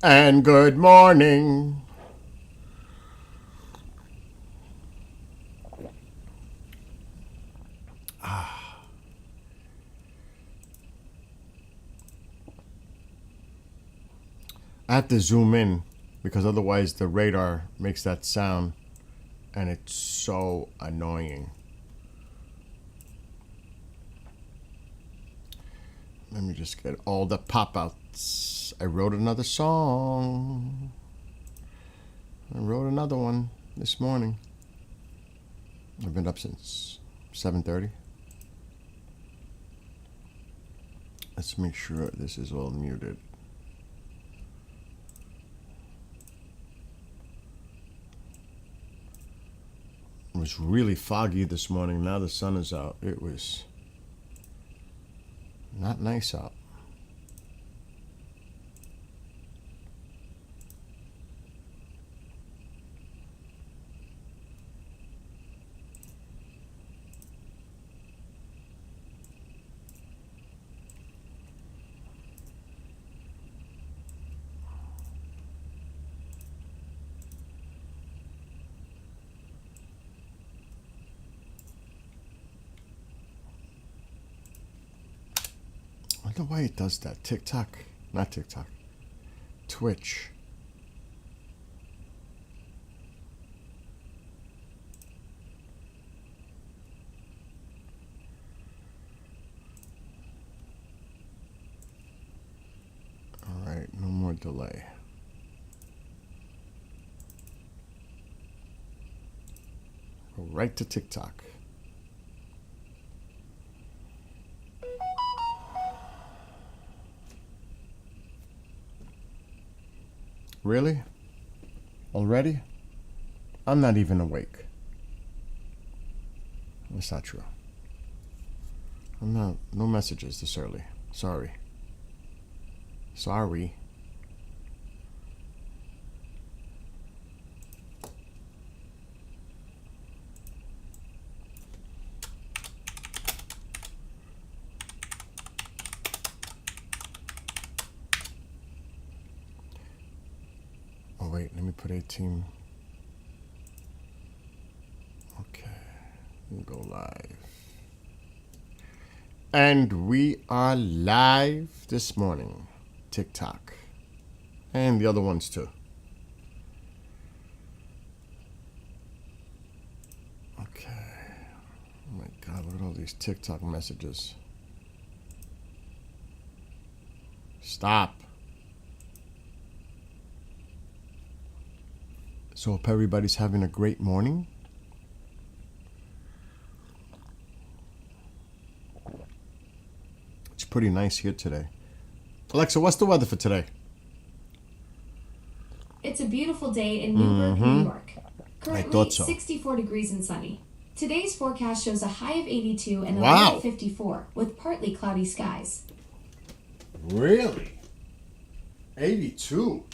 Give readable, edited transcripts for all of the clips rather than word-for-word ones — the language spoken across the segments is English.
And good morning. I have to zoom in because otherwise the radar makes that sound and it's so annoying. Let me just get all the pop outs. I wrote another song. I wrote another one this morning. I've been up since 7:30. Let's make sure this is all muted. It was really foggy this morning. Now the sun is out. It was not nice out. I wonder why it does that. TikTok, not TikTok, Twitch. All right, no more delay. Go right to TikTok. Really? Already? I'm not even awake. That's not true. I'm not. No messages this early. Sorry. Sorry. Oh wait, let me put 18. Okay. We'll go live. And we are live this morning. TikTok. And the other ones too. Okay. Oh my God, look at all these TikTok messages. Stop. So hope everybody's having a great morning. It's pretty nice here today. Alexa, what's the weather for today? It's a beautiful day in Newburgh, New York. I Currently thought so. 64 degrees and sunny. Today's forecast shows a high of 82 and a low Wow. of 54 with partly cloudy skies. Really? 82?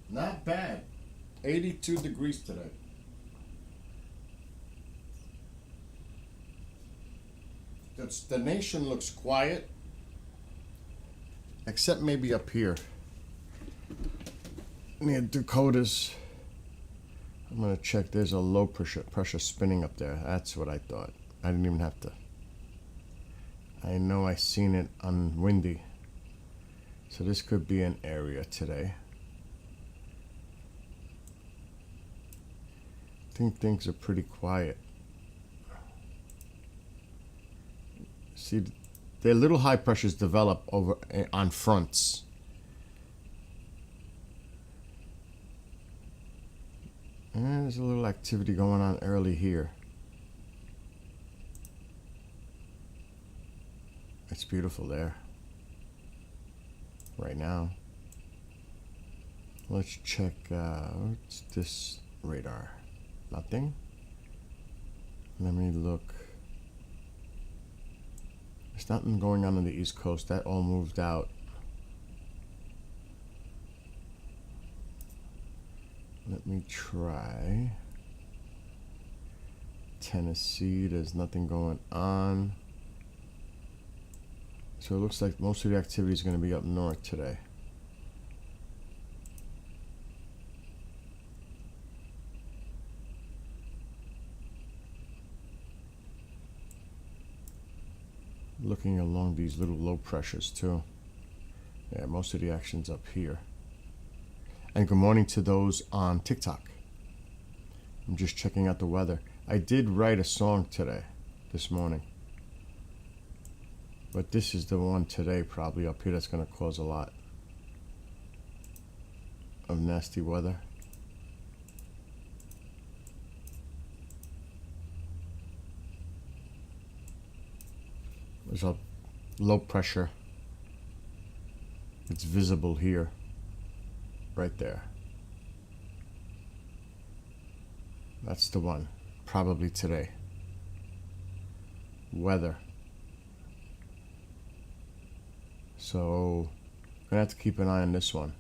Not bad. 82 degrees today. The nation looks quiet, except maybe up here near Dakotas. I'm gonna check. There's a low pressure spinning up there. That's what I thought. I didn't even have to. I know I seen it on Windy. So this could be an area today. I think things are pretty quiet. See, their little high pressures develop over on fronts. And there's a little activity going on early here. It's beautiful there. Right now. Let's check what's this radar. Nothing. Let me look. There's nothing going on the East Coast. That all moved out. Let me try. Tennessee, there's nothing going on. So it looks like most of the activity is going to be up north today. Looking along these little low pressures too. Yeah, most of the action's up here. And good morning to those on TikTok. I'm just checking out the weather. I did write a song today, this morning. But this is the one today probably up here that's going to cause a lot of nasty weather. There's a low pressure. It's visible here, right there. That's the one, probably today. Weather. So, gonna have to keep an eye on this one.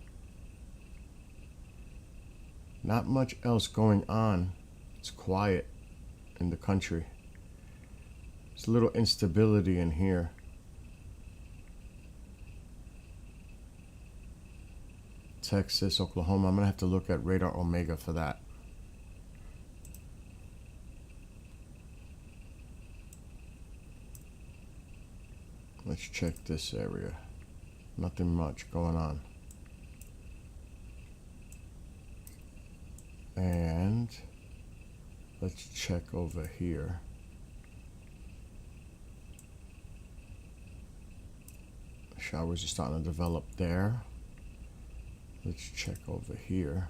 Not much else going on. It's quiet in the country. There's a little instability in here. Texas, Oklahoma. I'm gonna have to look at Radar Omega for that. Let's check this area. Nothing much going on. And let's check over here. Showers are starting to develop there. Let's check over here.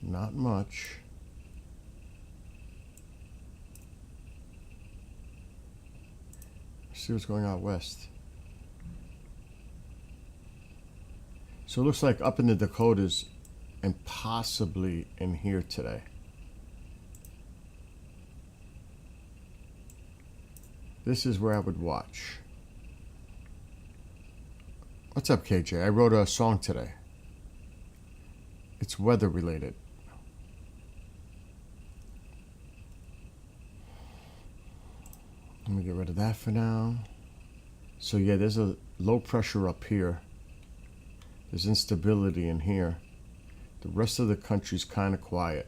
Not much. See what's going out west. So it looks like up in the Dakotas and possibly in here today. This is where I would watch. What's up, KJ? I wrote a song today. It's weather related. Let me get rid of that for now. So yeah, there's a low pressure up here. There's instability in here. The rest of the country's kind of quiet.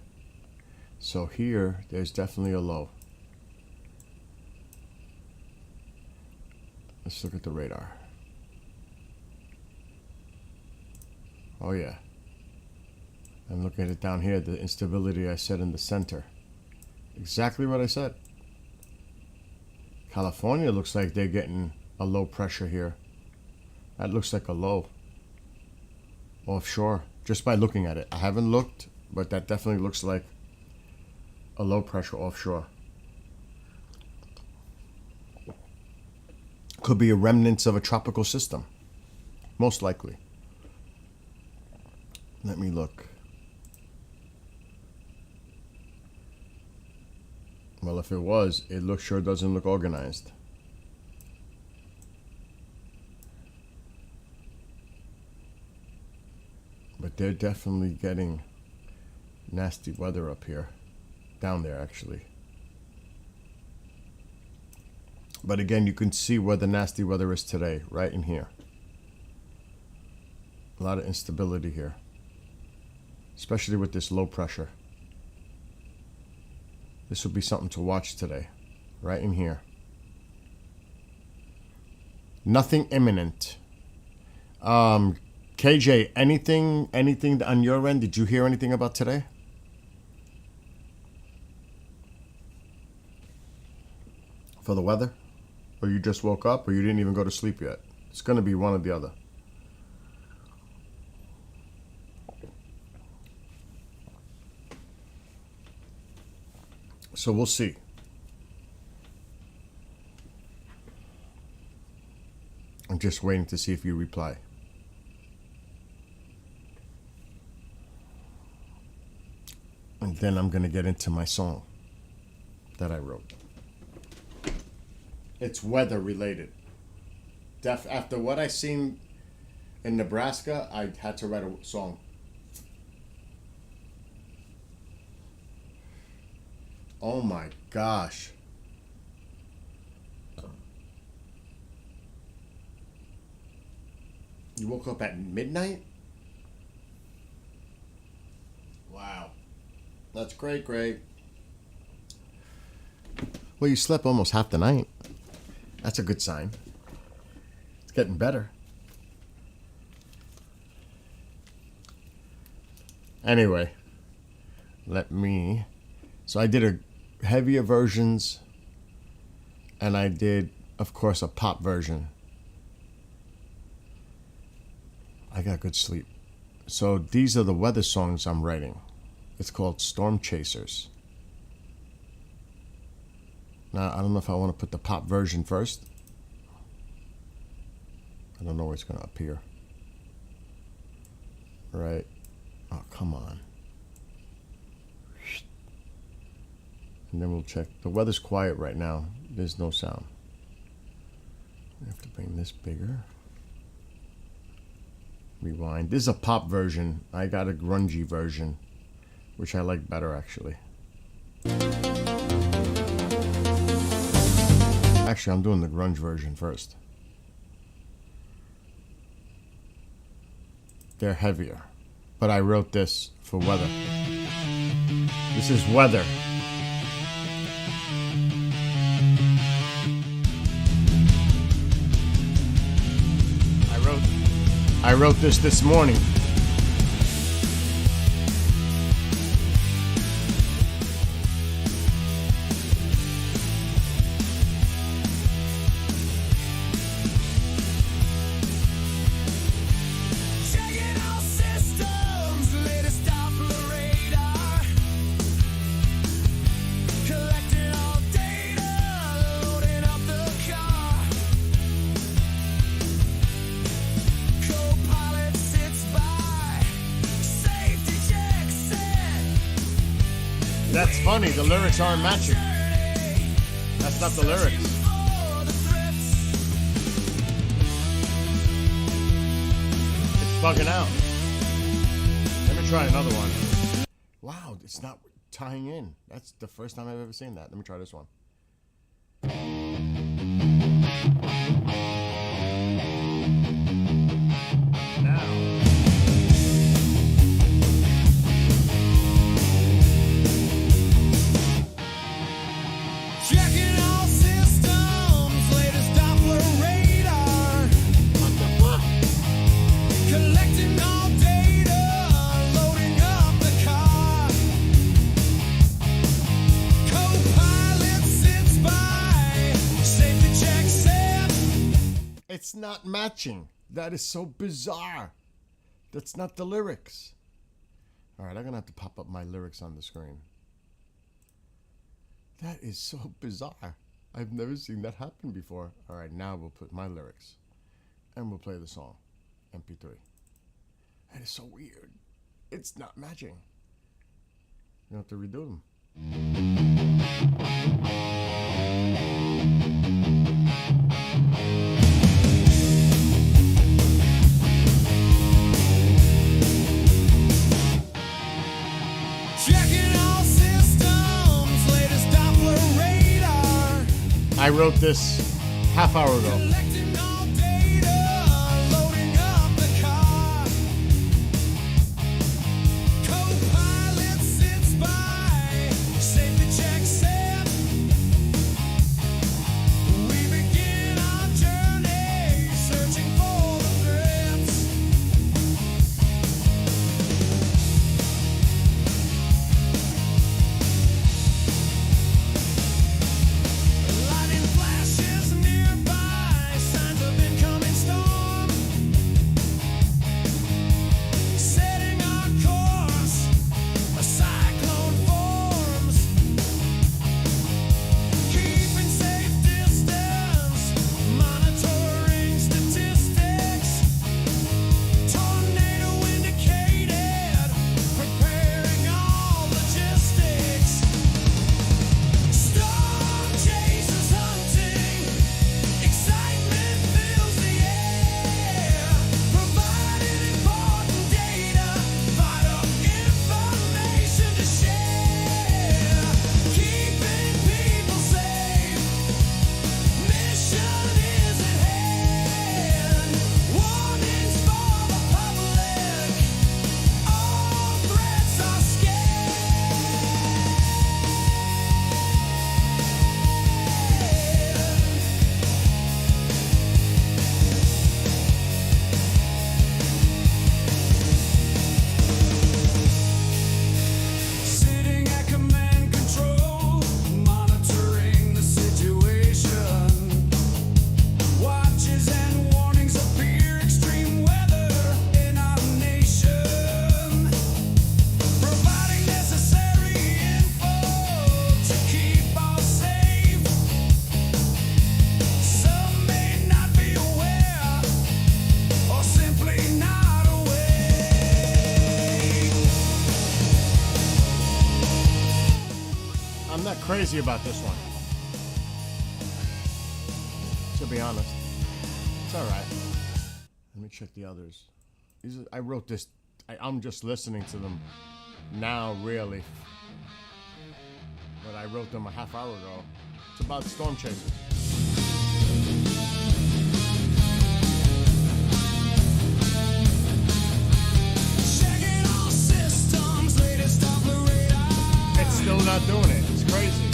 So here, there's definitely a low. Let's look at the radar. Oh yeah. And look at it down here, the instability I said in the center. Exactly what I said. California looks like they're getting a low pressure here. That looks like a low. Offshore, just by looking at it. I haven't looked, but that definitely looks like a low pressure offshore. Could be a remnants of a tropical system. Most likely. Let me look. Well, if it was, it sure doesn't look organized. But they're definitely getting nasty weather up here. Down there, actually. But again, you can see where the nasty weather is today, right in here. A lot of instability here. Especially with this low pressure. This will be something to watch today. Right in here. Nothing imminent. KJ, anything on your end? Did you hear anything about today? For the weather? Or you just woke up, or you didn't even go to sleep yet? It's going to be one or the other. So we'll see. I'm just waiting to see if you reply. And then I'm going to get into my song that I wrote. It's weather related. After what I seen in Nebraska, I had to write a song. Oh my gosh. You woke up at midnight? Wow. That's great, great. Well, you slept almost half the night. That's a good sign. It's getting better. Anyway, so I did a heavier versions, and I did, of course, a pop version. I got good sleep. So these are the weather songs I'm writing. It's called Storm Chasers. Now, I don't know if I want to put the pop version first. I don't know where it's going to appear. Right. Oh, come on. And then we'll check. The weather's quiet right now. There's no sound. I have to bring this bigger. Rewind. This is a pop version. I got a grungy version, which I like better, actually. Actually, I'm doing the grunge version first. They're heavier, but I wrote this for weather. This is weather. I wrote this morning. That's funny, the lyrics aren't matching. That's not the lyrics. It's bugging out. Let me try another one. Wow, it's not tying in. That's the first time I've ever seen that. Let me try this one. It's not matching. That is so bizarre. That's not the lyrics. All right, I'm going to have to pop up my lyrics on the screen. That is so bizarre. I've never seen that happen before. All right, now we'll put my lyrics. And we'll play the song. MP3. That is so weird. It's not matching. You have to redo them. I wrote this half hour ago. crazy about this one. To be honest, it's all right. Let me check the others. I wrote this. I'm just listening to them now, really. But I wrote them a half hour ago. It's about Storm Chasers. It's still not doing it. It's crazy.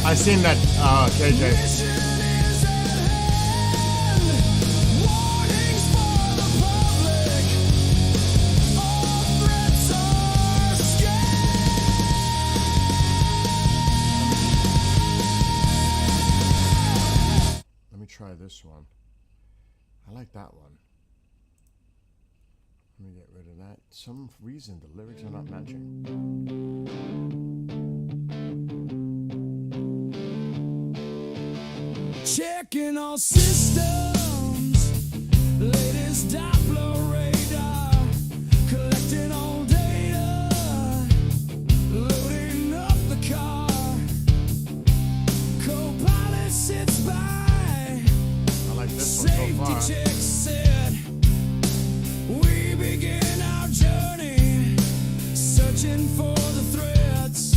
I seen that, KJ. Let me try this one. I like that one. Let me get rid of that. Some reason the lyrics are not matching. Checking all systems, latest Doppler radar, collecting all data, loading up the car. Co-pilot sits by. I like this one so far. Safety check said, we begin our journey, searching for the threats.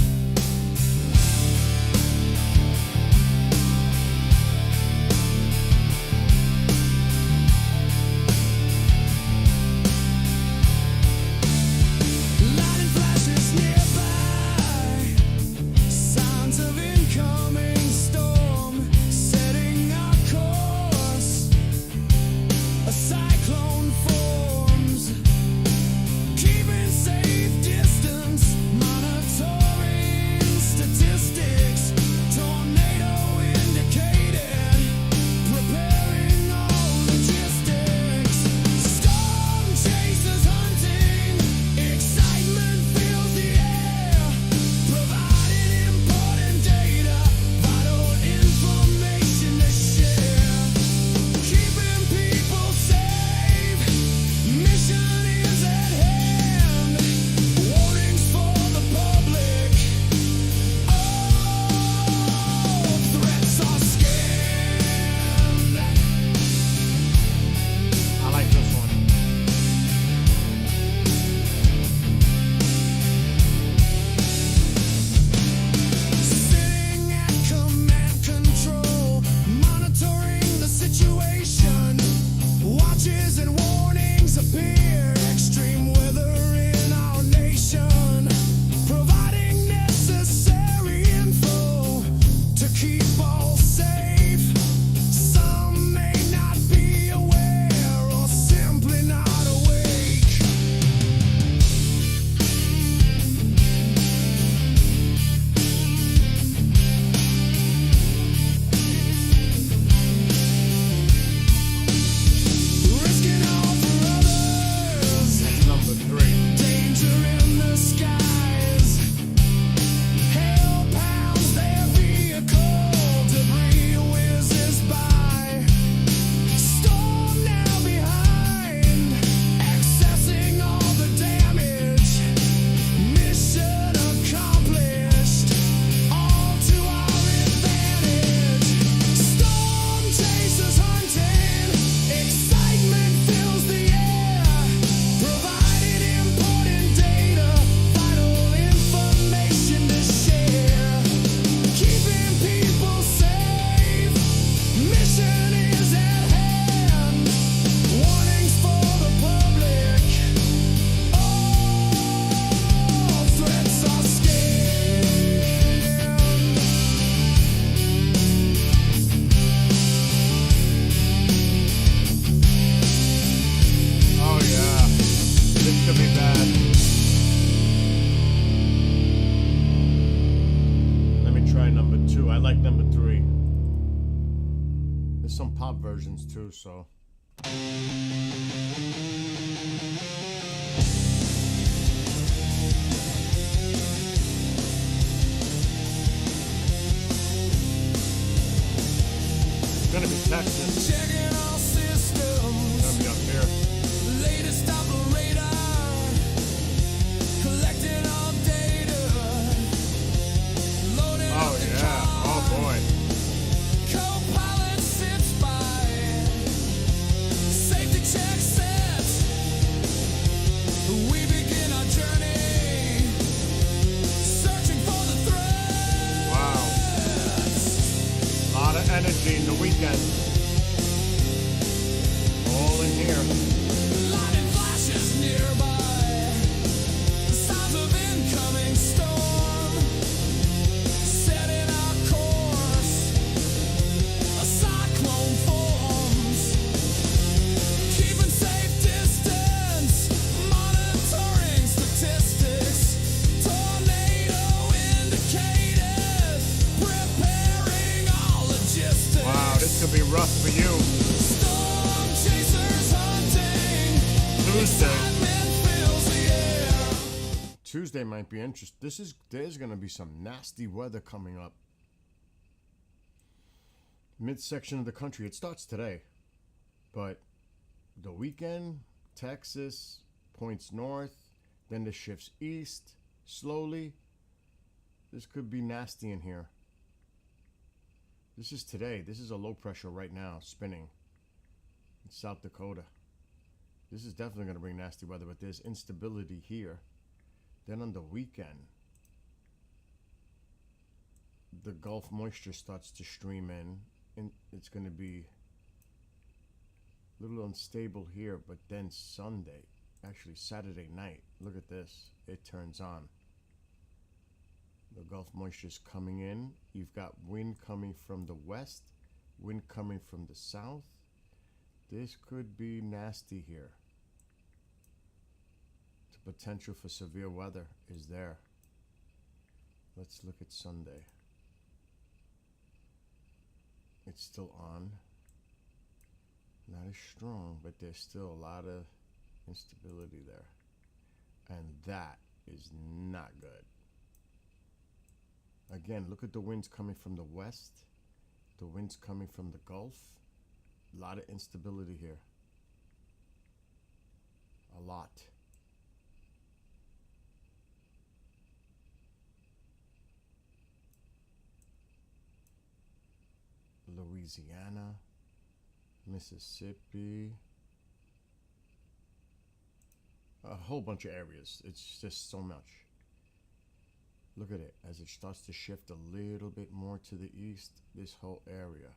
I like number 3. There's some pop versions too, so. It's gonna be Texas. Checking all systems. Gonna be up here. Latest operator. Collecting all data. Loading Oh up the yeah. car. Oh boy. Co-pilot sits by. Safety check set. We begin our journey. Searching for the threat. Wow. A lot of energy in the weekend. All in here. Lightning flashes nearby. Sounds of incoming storm. Setting our course. A cyclone forms. Keeping safe distance. Monitoring statistics. Tornado indicated. Preparing all logistics. Wow, this could be rough for you. Storm chasers hunting. Tuesday. Excitement fills the air. Tuesday might be interesting. There's gonna be some nasty weather coming up. Midsection of the country. It starts today, but the weekend, Texas points north, then it shifts east slowly. This could be nasty in here. This is today. This is a low pressure right now spinning in South Dakota. This is definitely going to bring nasty weather, but there's instability here. Then on the weekend, the Gulf moisture starts to stream in, and it's going to be a little unstable here, but then Sunday, actually Saturday night, look at this, it turns on. The Gulf moisture is coming in. You've got wind coming from the west, wind coming from the south. This could be nasty here. The potential for severe weather is there. Let's look at Sunday. It's still on. Not as strong, but there's still a lot of instability there. And that is not good. Again, look at the winds coming from the west, the winds coming from the Gulf. A lot of instability here. A lot. Louisiana, Mississippi, a whole bunch of areas. It's just so much. Look at it as it starts to shift a little bit more to the east, this whole area.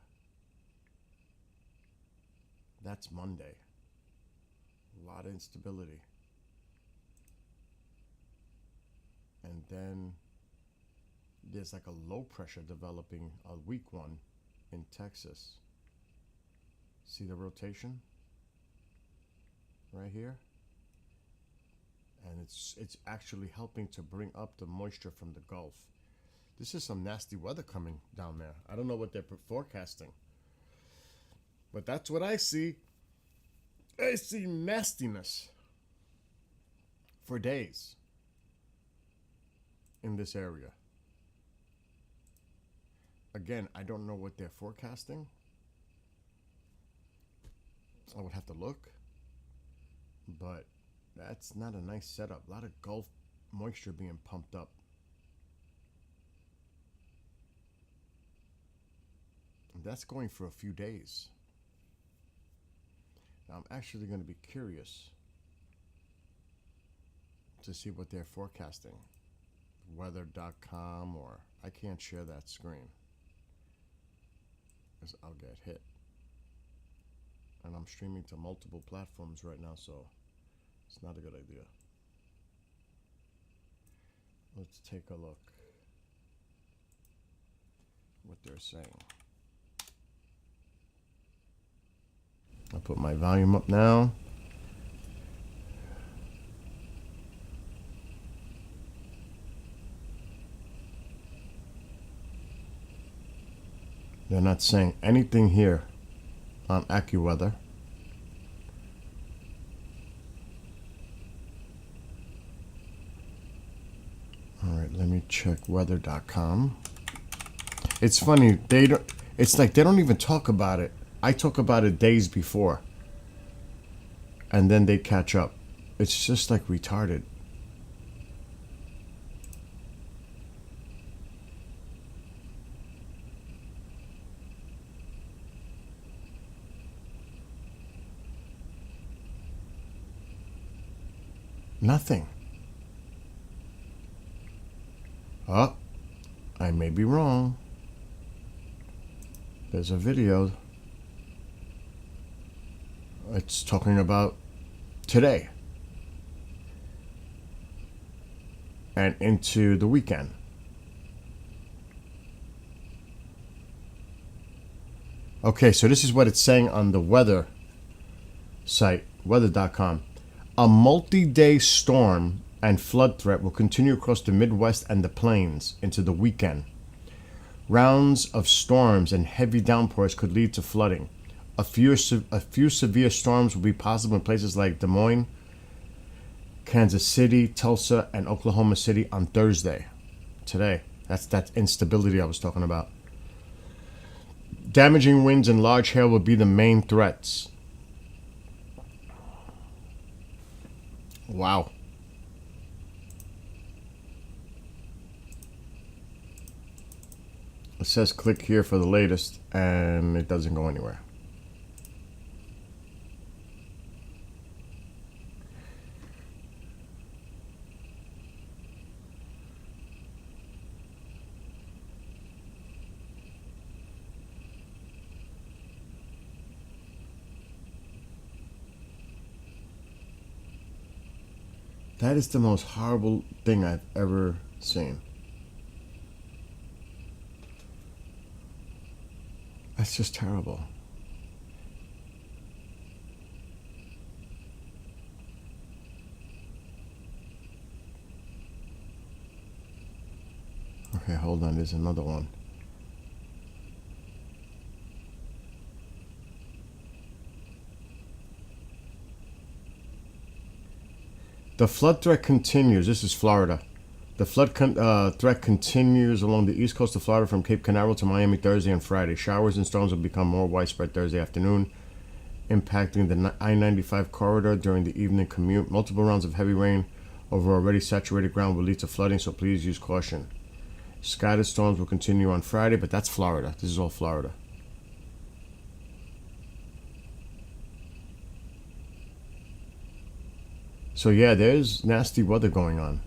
That's Monday. A lot of instability. And then there's like a low pressure developing, a weak one in Texas. See the rotation right here? And it's actually helping to bring up the moisture from the Gulf. This is some nasty weather coming down there. I don't know what they're forecasting, but that's what I see. I see nastiness for days in this area. Again, I don't know what they're forecasting. I would have to look, but that's not a nice setup. A lot of Gulf moisture being pumped up. And that's going for a few days. Now, I'm actually going to be curious to see what they're forecasting. Weather.com, or I can't share that screen because I'll get hit. And I'm streaming to multiple platforms right now, so it's not a good idea. Let's take a look what they're saying. I'll put my volume up now. They're not saying anything here on AccuWeather. All right, let me check weather.com. It's funny, they don't, it's like they don't even talk about it. I talk about it days before. And then they catch up. It's just like retarded. Nothing. Oh, I may be wrong. There's a video. It's talking about today and into the weekend. Okay, so this is what it's saying on the weather site, weather.com. A multi-day storm and flood threat will continue across the Midwest and the plains into the weekend. Rounds of storms and heavy downpours could lead to flooding. A few severe storms will be possible in places like Des Moines, Kansas City, Tulsa, and Oklahoma City on Thursday. Today. That's that instability I was talking about. Damaging winds and large hail will be the main threats. Wow. It says click here for the latest, and it doesn't go anywhere. That is the most horrible thing I've ever seen. That's just terrible. Okay, hold on. There's another one. The flood threat continues. This is Florida. The flood threat continues along the east coast of Florida from Cape Canaveral to Miami Thursday and Friday. Showers and storms will become more widespread Thursday afternoon, impacting the I-95 corridor during the evening commute. Multiple rounds of heavy rain over already saturated ground will lead to flooding, so please use caution. Scattered storms will continue on Friday, but that's Florida. This is all Florida. So yeah, there's nasty weather going on.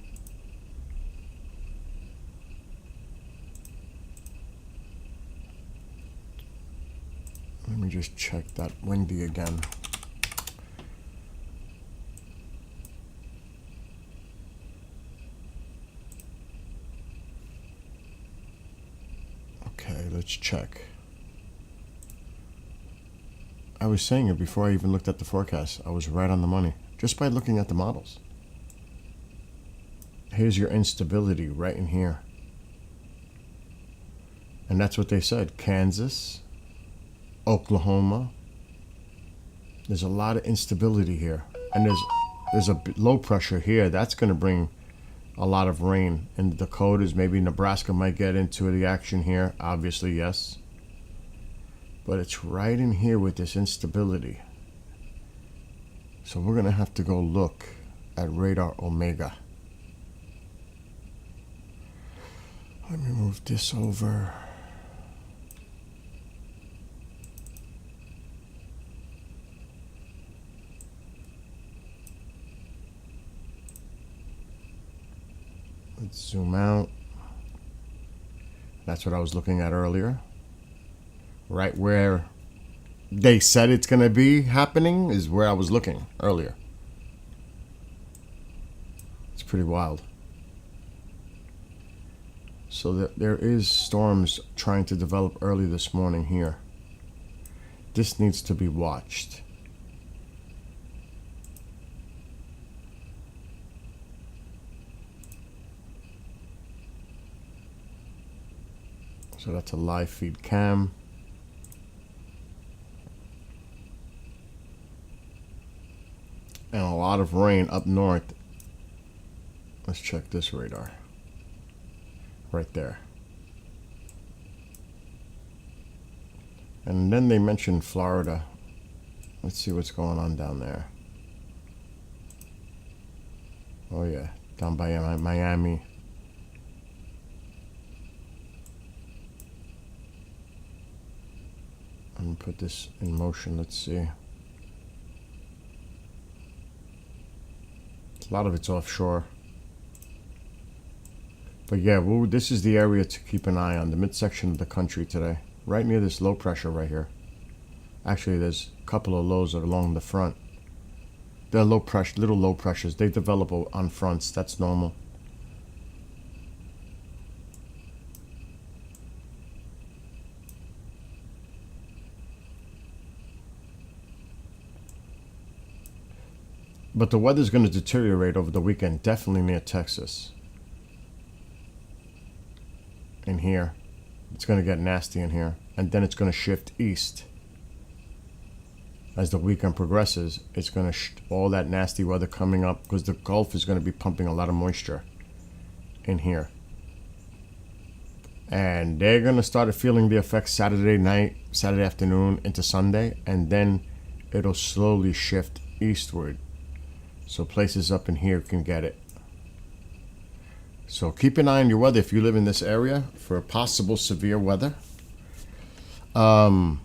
Let me just check that windy again. Okay, let's check. I was saying it before I even looked at the forecast. I was right on the money, just by looking at the models. Here's your instability right in here. And that's what they said. Kansas, Oklahoma. There's a lot of instability here. And there's a low pressure here. That's going to bring a lot of rain. In the Dakotas, maybe Nebraska might get into the action here. Obviously, yes. But it's right in here with this instability. So we're going to have to go look at Radar Omega. Let me move this over. Let's zoom out. That's what I was looking at earlier. Right where they said it's going to be happening is where I was looking earlier. It's pretty wild. So there is storms trying to develop early this morning here. This needs to be watched. So that's a live feed cam. and a lot of rain up north. Let's check this radar. Right there. And then they mentioned Florida. Let's see what's going on down there. Oh yeah, down by Miami. I'm gonna put this in motion. Let's see. A lot of it's offshore. But yeah, this is the area to keep an eye on, the midsection of the country today. Right near this low pressure right here. Actually, there's a couple of lows along the front. They're low pressure, little low pressures. They develop on fronts. That's normal. But the weather's going to deteriorate over the weekend, definitely near Texas. In here. It's going to get nasty in here. And then it's going to shift east. As the weekend progresses, it's going to all that nasty weather coming up because the Gulf is going to be pumping a lot of moisture in here. And they're going to start feeling the effects Saturday night, Saturday afternoon into Sunday. And then it'll slowly shift eastward. So places up in here can get it. So keep an eye on your weather if you live in this area for possible severe weather. Oh,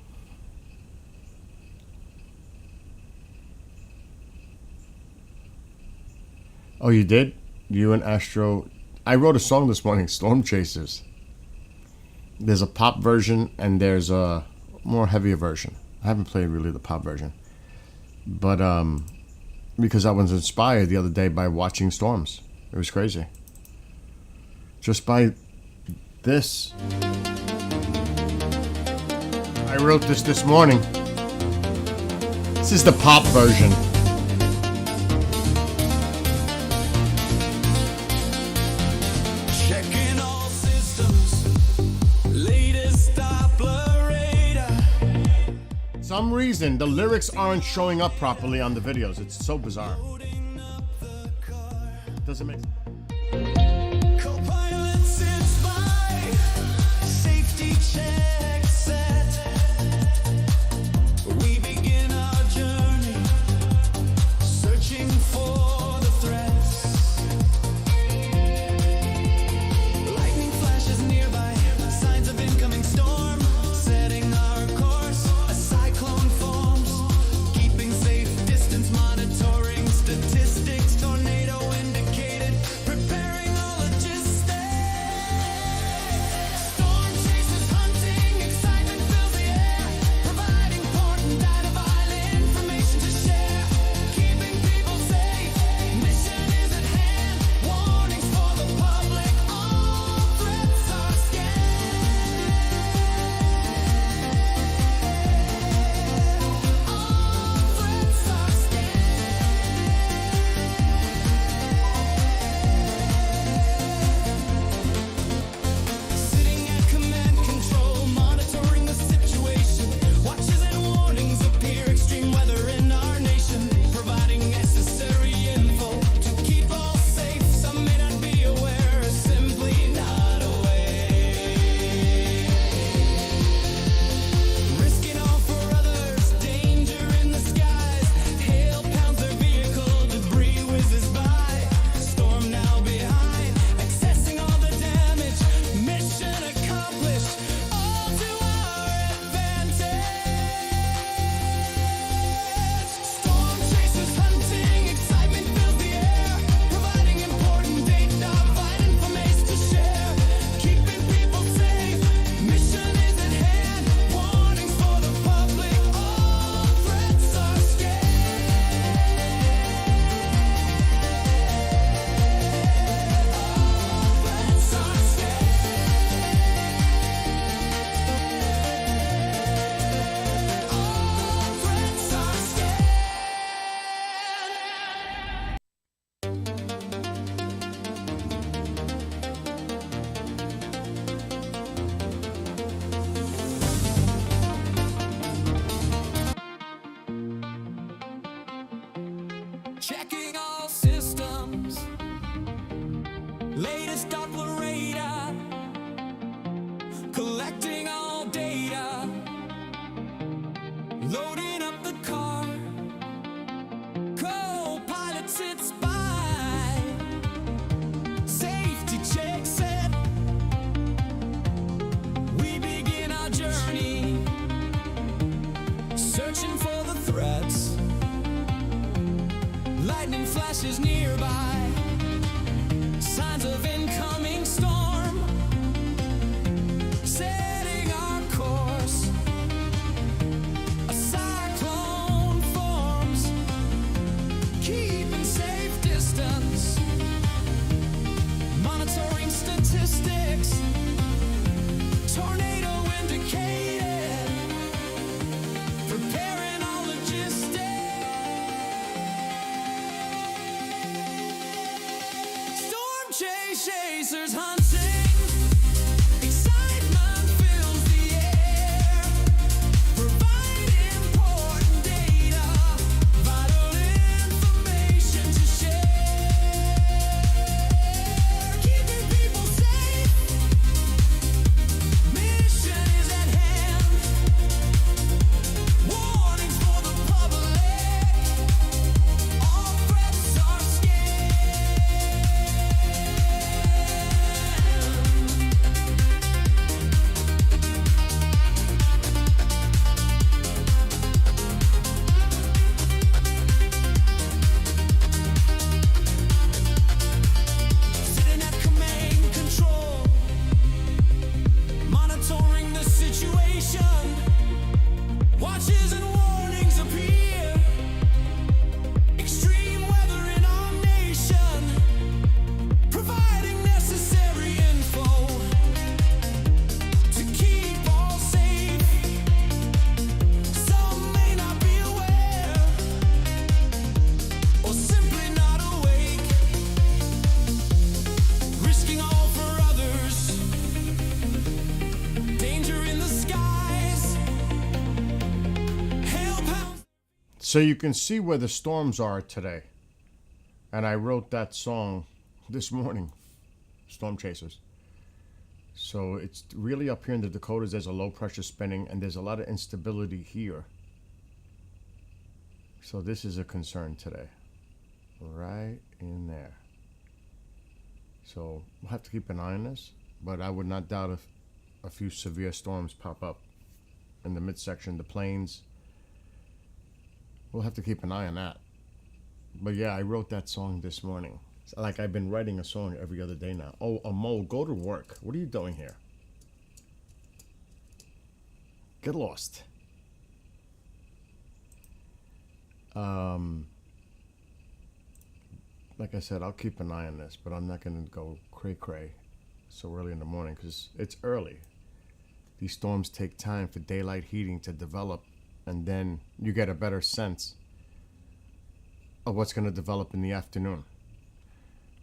you did? You and Astro. I wrote a song this morning, Storm Chasers. There's a pop version and there's a more heavier version. I haven't played really the pop version. But because I was inspired the other day by watching storms. It was crazy. Just by this. I wrote this morning. This is the pop version. Checking all systems, latest Doppler radar. Some reason the lyrics aren't showing up properly on the videos. It's so bizarre. Doesn't make sense. Co-pilot sits by, safety check set. We begin our journey, searching for the threats. Lightning flashes nearby, signs of incoming storm. Setting our course, a cyclone forms. Keeping safe distance, monitoring statistics. Tornado indicated, checking all systems. Latest Doppler radar, collecting all data. Loading up the car, co-pilot sits by. Safety check set, we begin our journey, searching for the threats. Lightning flashes nearby, signs of incoming storm. Setting our course, a cyclone forms, keeping safe distance, monitoring statistics. Tornado indicated, preparing all logistics. Storm chasers hunting, excitement fills the air. Provide important data, vital information to share. Keeping people safe, mission is at hand. Warnings for the public, all threats are scanned. Sitting at command control, monitoring the situation. Watches and warnings appear. Extreme weather in our nation, providing necessary info to keep all safe. Some may not be aware, or simply not awake, risking all for others. Danger in the skies, hail pounds. So you can see where the storms are today. And I wrote that song this morning, Storm Chasers. So it's really up here in the Dakotas, there's a low pressure spinning and there's a lot of instability here. So this is a concern today. Right in there. So we'll have to keep an eye on this, but I would not doubt if a few severe storms pop up in the midsection, the plains. We'll have to keep an eye on that. But yeah, I wrote that song this morning. It's like I've been writing a song every other day now. Oh, Amol, go to work. What are you doing here? Get lost. Like I said, I'll keep an eye on this, but I'm not going to go cray-cray so early in the morning because it's early. These storms take time for daylight heating to develop, and then you get a better sense of what's going to develop in the afternoon.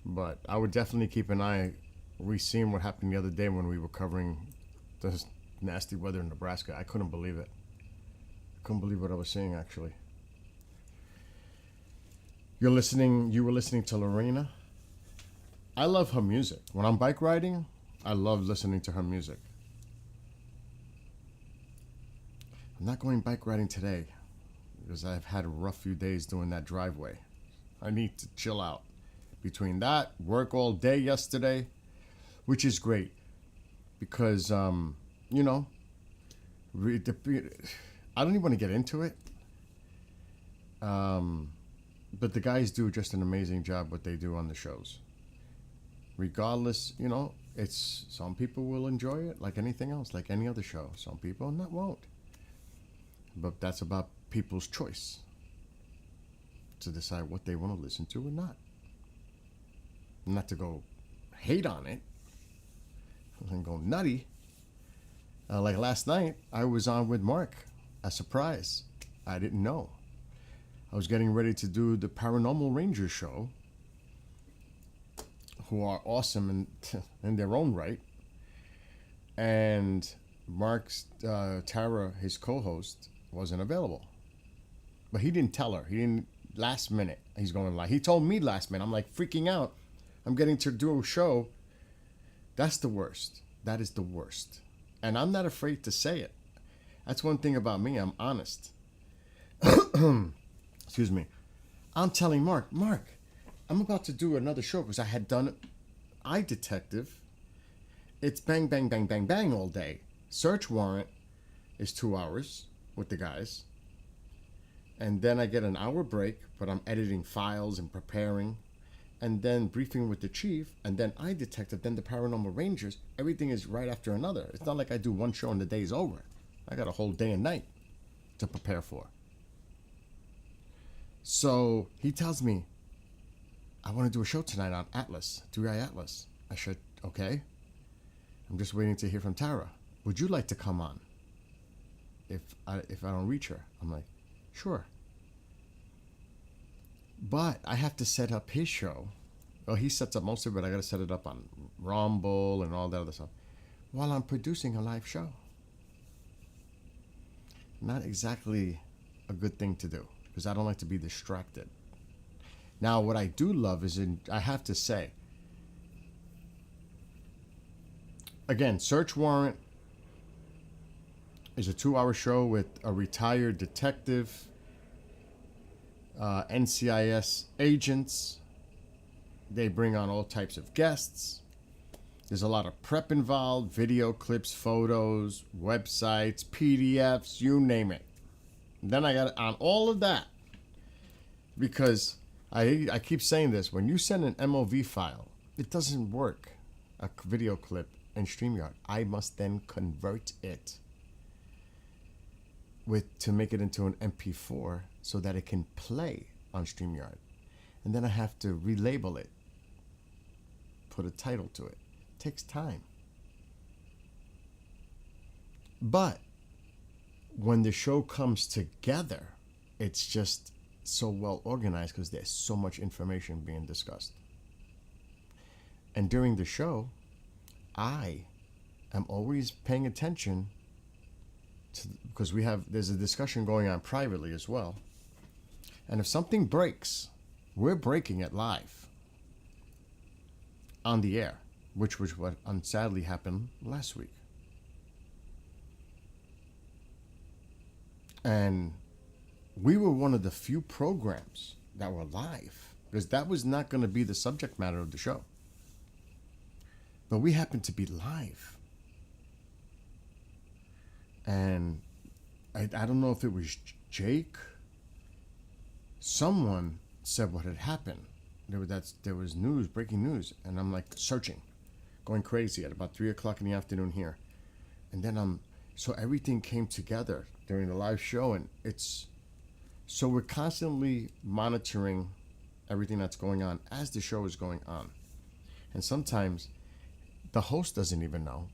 But I would definitely keep an eye. We seen what happened the other day when we were covering this nasty weather in Nebraska. I couldn't believe it. I couldn't believe what I was seeing, actually. You were listening to Lorena. I love her music. When I'm bike riding, I love listening to her music. I'm not going bike riding today because I've had a rough few days doing that driveway. I need to chill out. Between that, work all day yesterday, which is great because, you know, I don't even want to get into it. But the guys do just an amazing job what they do on the shows. Regardless, you know, it's some people will enjoy it like anything else, like any other show. Some people won't. But that's about people's choice to decide what they want to listen to or not. Not to go hate on it and go nutty. Like last night, I was on with Mark. A surprise. I didn't know. I was getting ready to do the Paranormal Rangers show, who are awesome in their own right. And Mark's, Tara, his co-host, wasn't available. But he didn't tell her. He didn't last minute he's going live. He told me last minute. I'm like freaking out. I'm getting to do a show. That's the worst. That is the worst. And I'm not afraid to say it. That's one thing about me. I'm honest. Excuse me. I'm telling Mark, I'm about to do another show because I had done iDetective. It's bang, bang, bang, bang, bang all day. Search Warrant is 2 hours with the guys. And then I get an hour break, but I'm editing files and preparing. And then briefing with the chief, and then iDetective, then the Paranormal Rangers. Everything is right after another. It's not like I do one show and the day's over. I got a whole day and night to prepare for. So he tells me, I want to do a show tonight on Atlas, 3i Atlas. I said, okay. I'm just waiting to hear from Tara. Would you like to come on? If I don't reach her. I'm like, sure. But I have to set up his show. Well, he sets up most of it. I got to set it up on Rumble and all that other stuff while I'm producing a live show. Not exactly a good thing to do because I don't like to be distracted. Now, what I do love is, I have to say, again, Search Warrant is a 2-hour show with a retired detective, NCIS agents. They bring on all types of guests. There's a lot of prep involved, video clips, photos, websites, PDFs, you name it. And then I got on all of that because I keep saying this. When you send an MOV file, it doesn't work, a video clip in StreamYard. I must then convert it to make it into an MP4 so that it can play on StreamYard. And then I have to relabel it, put a title to it. It takes time. But when the show comes together, it's just so well organized because there's so much information being discussed. And during the show, I am always paying attention because there's a discussion going on privately as well. And if something breaks, we're breaking it live on the air, which was what sadly happened last week. And we were one of the few programs that were live because that was not going to be the subject matter of the show. But we happened to be live. And I don't know if it was Jake. Someone said what had happened. There was news, breaking news. And I'm like searching, going crazy at about 3 o'clock in the afternoon here. And then so everything came together during the live show. And so we're constantly monitoring everything that's going on as the show is going on. And sometimes the host doesn't even know.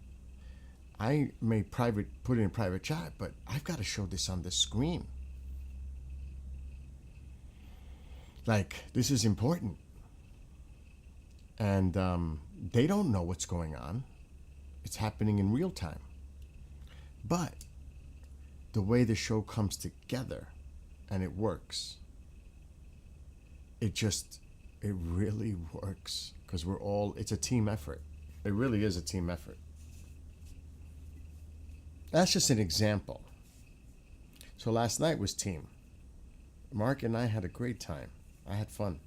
I may put it in private chat, but I've got to show this on the screen. Like, this is important. And they don't know what's going on. It's happening in real time. But the way the show comes together and it works, it really works because it's a team effort. It really is a team effort. That's just an example. So last night was team. Mark and I had a great time. I had fun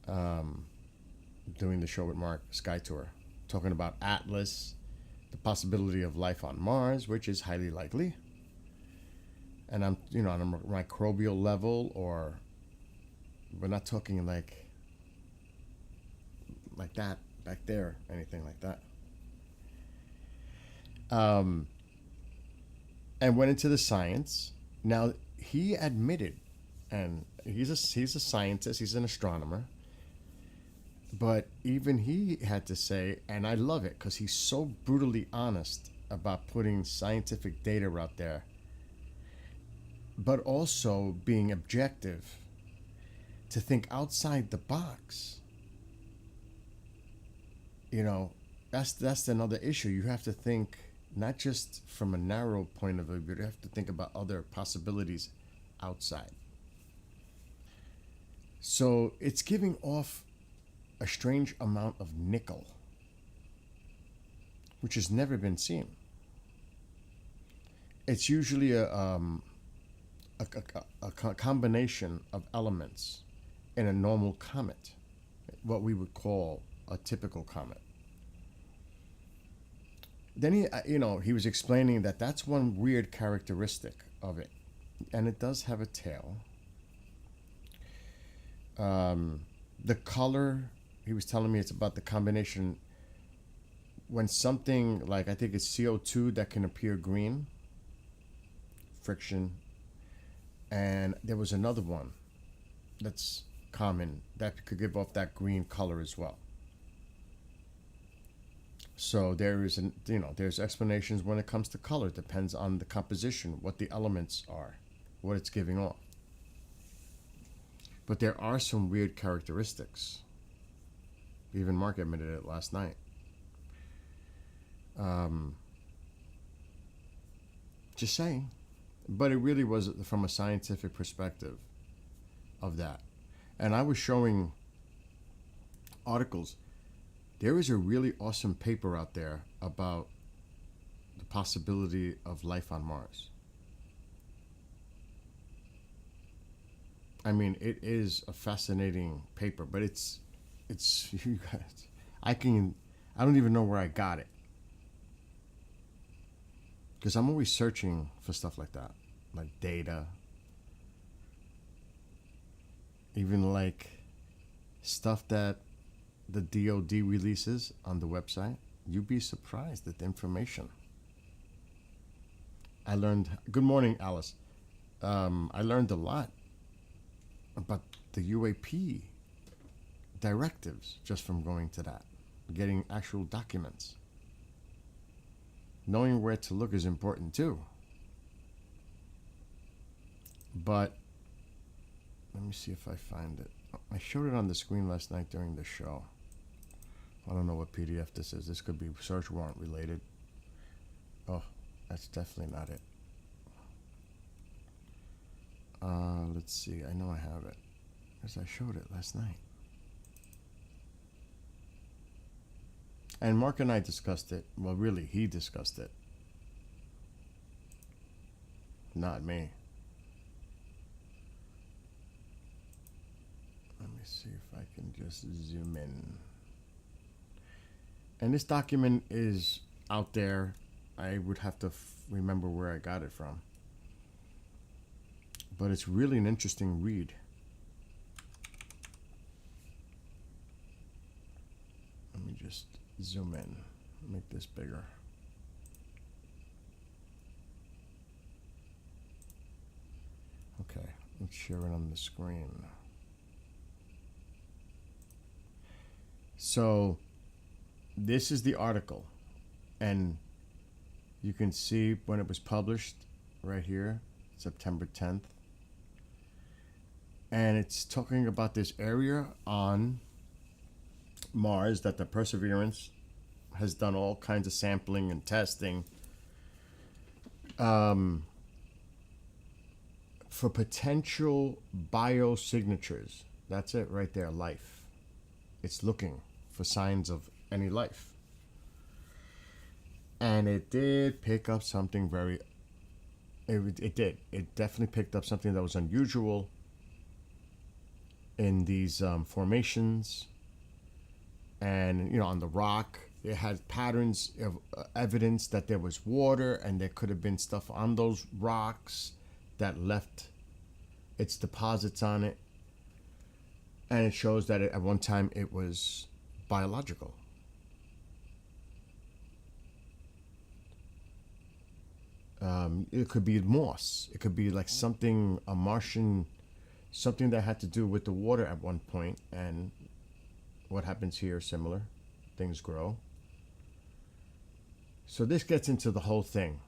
doing the show with Mark, Sky Tour, talking about Atlas, the possibility of life on Mars, which is highly likely. And I'm, on a microbial level, or we're not talking like that back there, anything like that. And went into the science. Now, he admitted, and he's a scientist, he's an astronomer, but even he had to say, and I love it because he's so brutally honest about putting scientific data out there, but also being objective to think outside the box. That's another issue. You have to think not just from a narrow point of view, but you have to think about other possibilities outside. So it's giving off a strange amount of nickel, which has never been seen. It's usually a combination of elements in a normal comet, what we would call a typical comet. Then he was explaining that that's one weird characteristic of it, and it does have a tail. The color, he was telling me it's about the combination when something like, I think it's CO2 that can appear green, friction, and there was another one that's common that could give off that green color as well. So there's explanations when it comes to color. It depends on the composition, what the elements are, what it's giving off. But there are some weird characteristics. Even Mark admitted it last night. Just saying. But it really was from a scientific perspective of that. And I was showing articles. There is a really awesome paper out there about the possibility of life on Mars. I mean, it is a fascinating paper, but it's you guys, I don't even know where I got it. Because I'm always searching for stuff like that, like data, even like stuff that the DoD releases on the website. You'd be surprised at the information. I learned, good morning, Alice. I learned a lot about the UAP directives just from going to that, getting actual documents. Knowing where to look is important too. But let me see if I find it. I showed it on the screen last night during the show. I don't know what PDF this is. This could be search warrant related. Oh, that's definitely not it. Let's see. I know I have it because I showed it last night. And Mark and I discussed it. Well, really, he discussed it. Not me. Let me see if I can just zoom in. And this document is out there. I would have to remember where I got it from. But it's really an interesting read. Let me just zoom in. Make this bigger. Okay, let's share it on the screen. So this is the article, and you can see when it was published right here, September 10th. And it's talking about this area on Mars that the Perseverance has done all kinds of sampling and testing for potential biosignatures. That's it right there, life. It's looking for signs of any life. And it did pick up something it did. It definitely picked up something that was unusual in these formations. And, on the rock, it had patterns of evidence that there was water and there could have been stuff on those rocks that left its deposits on it. And it shows that at one time it was biological. It could be moss. It could be like something, a Martian, something that had to do with the water at one point, and what happens here is similar. Things grow. So this gets into the whole thing.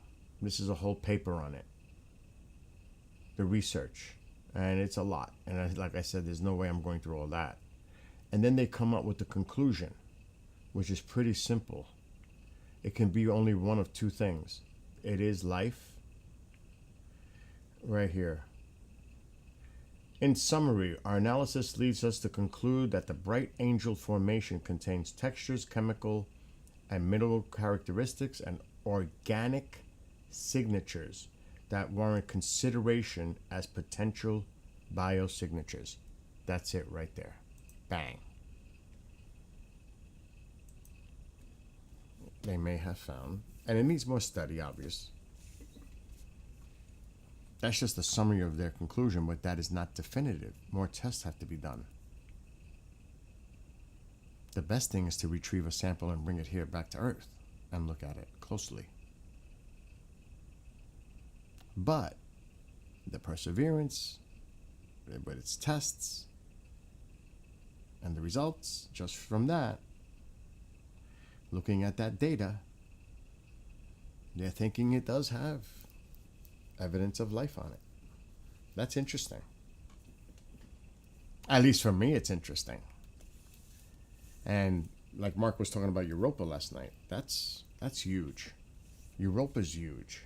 This is a whole paper on it. The research. And it's a lot. And like I said, there's no way I'm going through all that. And then they come up with the conclusion, which is pretty simple. It can be only one of two things. It is life. Right here. In summary, our analysis leads us to conclude that the Bright Angel Formation contains textures, chemical and mineral characteristics, and organic signatures that warrant consideration as potential biosignatures. That's it right there. Bang. They may have found, and it needs more study, obvious. That's just a summary of their conclusion, but that is not definitive. More tests have to be done. The best thing is to retrieve a sample and bring it here back to Earth and look at it closely. But the perseverance with its tests and the results just from that, looking at that data, they're thinking it does have evidence of life on it. That's interesting. At least for me, it's interesting. And like Mark was talking about Europa last night, that's huge. Europa's huge.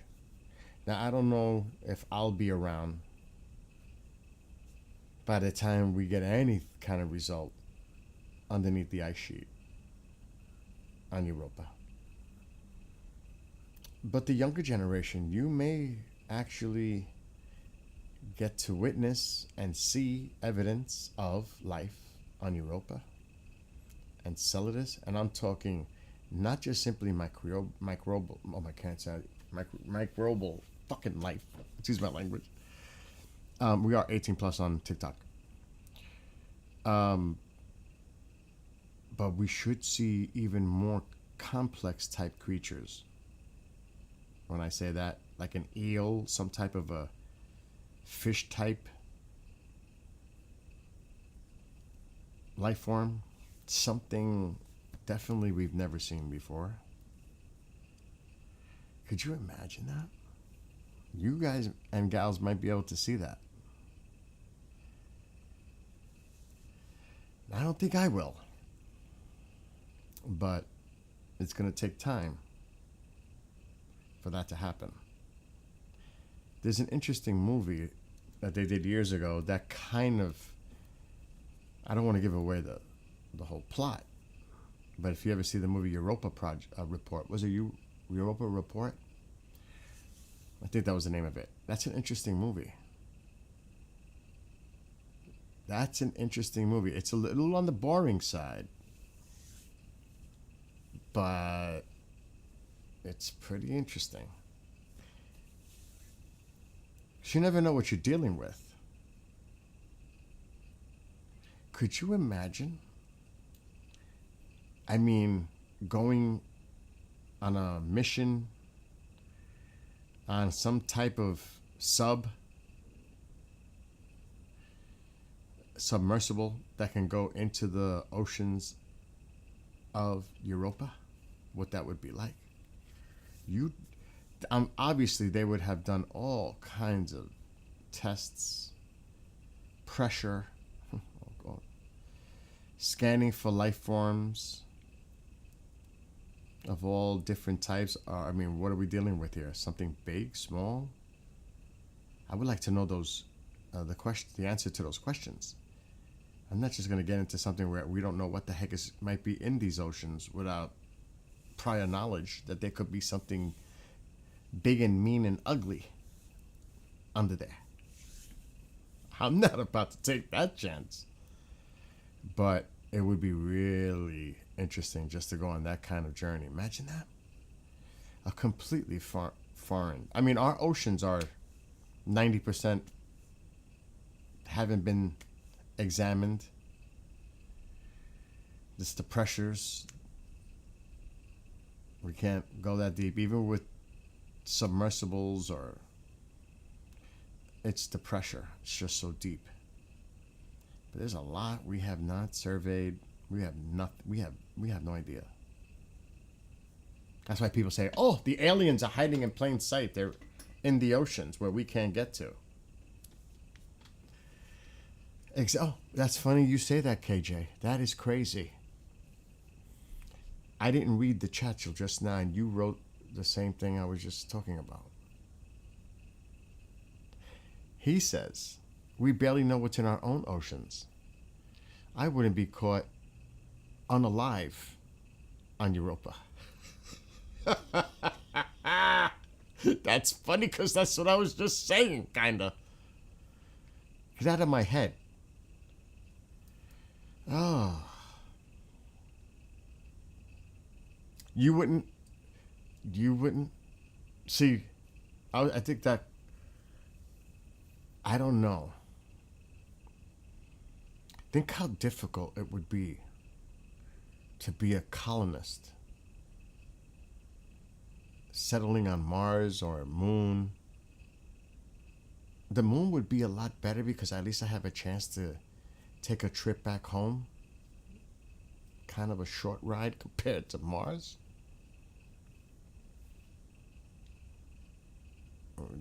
Now, I don't know if I'll be around by the time we get any kind of result underneath the ice sheet on Europa. But the younger generation, you may actually get to witness and see evidence of life on Europa, Enceladus, and I'm talking not just simply microbial, microbial fucking life. Excuse my language. We are 18 plus on TikTok. But we should see even more complex type creatures. When I say that, like an eel, some type of a fish type life form, something definitely we've never seen before. Could you imagine that? You guys and gals might be able to see that. I don't think I will. But it's going to take time for that to happen. There's an interesting movie that they did years ago that kind of, I don't want to give away the whole plot, but if you ever see the movie Europa Report, was it Europa Report? I think that was the name of it. That's an interesting movie. It's a little on the boring side, but it's pretty interesting. You never know what you're dealing with. Could you imagine? I mean, going on a mission on some type of submersible that can go into the oceans of Europa, what that would be like. Obviously they would have done all kinds of tests, pressure, scanning for life forms of all different types. I mean, what are we dealing with here? Something big, small? I would like to know the answer to those questions. I'm not just going to get into something where we don't know what the heck might be in these oceans without prior knowledge that there could be something big and mean and ugly under there. I'm not about to take that chance. But it would be really interesting just to go on that kind of journey. Imagine that. A completely foreign. I mean, our oceans are 90% haven't been examined. Just the pressures. We can't go that deep. Even with submersibles, or it's the pressure. It's just so deep. But there's a lot we have not surveyed. We have no idea. That's why people say, "Oh, the aliens are hiding in plain sight. They're in the oceans where we can't get to." Oh, that's funny you say that, KJ. That is crazy. I didn't read the chat till just now, and you wrote the same thing I was just talking about. He says, We barely know what's in our own oceans. I wouldn't be caught unalive on Europa. That's funny because that's what I was just saying, kinda. Get out of my head. Oh. You wouldn't. See, I think that. I don't know. Think how difficult it would be to be a colonist settling on Mars or a moon. The moon would be a lot better because at least I have a chance to take a trip back home. Kind of a short ride compared to Mars.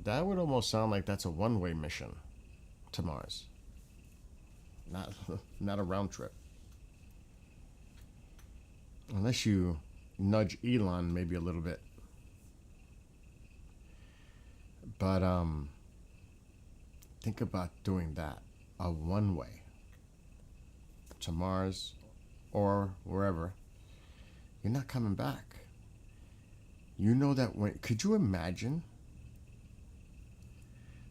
That would almost sound like that's a one-way mission to Mars. Not a round trip. Unless you nudge Elon maybe a little bit. But think about doing that. A one-way to Mars or wherever. You're not coming back. You know that when... Could you imagine?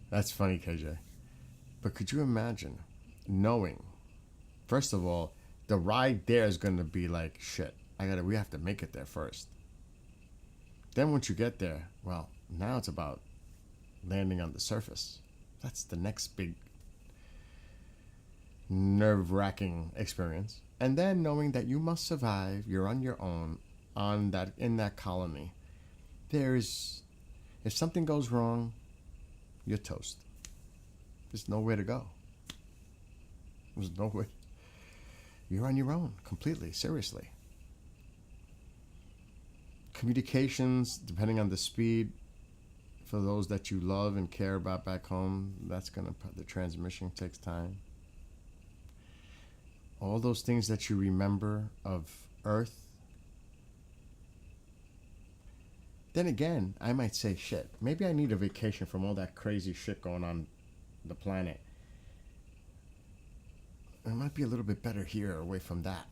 That's funny, KJ. But could you imagine knowing, first of all, the ride there is going to be like, shit, we have to make it there first. Then once you get there, well, now it's about landing on the surface. That's the next big nerve-wracking experience. And then knowing that you must survive, you're on your own in that colony. If something goes wrong, you're toast. There's nowhere to go. There's no way. You're on your own, completely, seriously. Communications, depending on the speed, for those that you love and care about back home, the transmission takes time. All those things that you remember of Earth. Then again, I might say, shit, maybe I need a vacation from all that crazy shit going on the planet. It might be a little bit better here, away from that.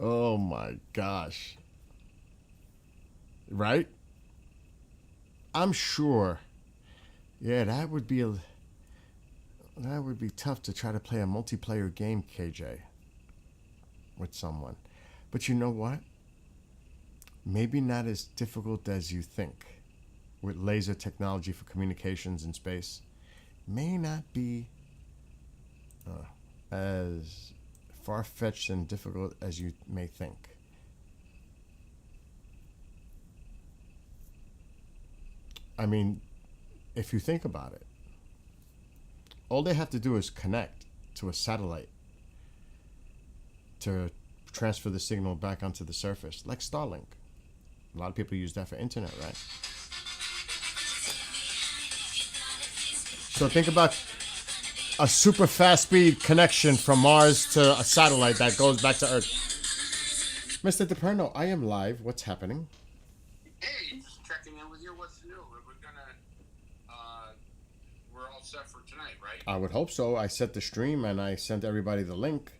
Oh my gosh. Right? I'm sure. Yeah, that would be tough to try to play a multiplayer game, KJ, with someone. But you know what? Maybe not as difficult as you think with laser technology for communications in space. May not be as far-fetched and difficult as you may think. I mean, if you think about it, all they have to do is connect to a satellite to transfer the signal back onto the surface, like Starlink. A lot of people use that for internet, right? So think about a super fast speed connection from Mars to a satellite that goes back to Earth. Mr. DePerno, I am live. What's happening? Hey, just checking in with you. What's new? We're all set for tonight, right? I would hope so. I set the stream and I sent everybody the link.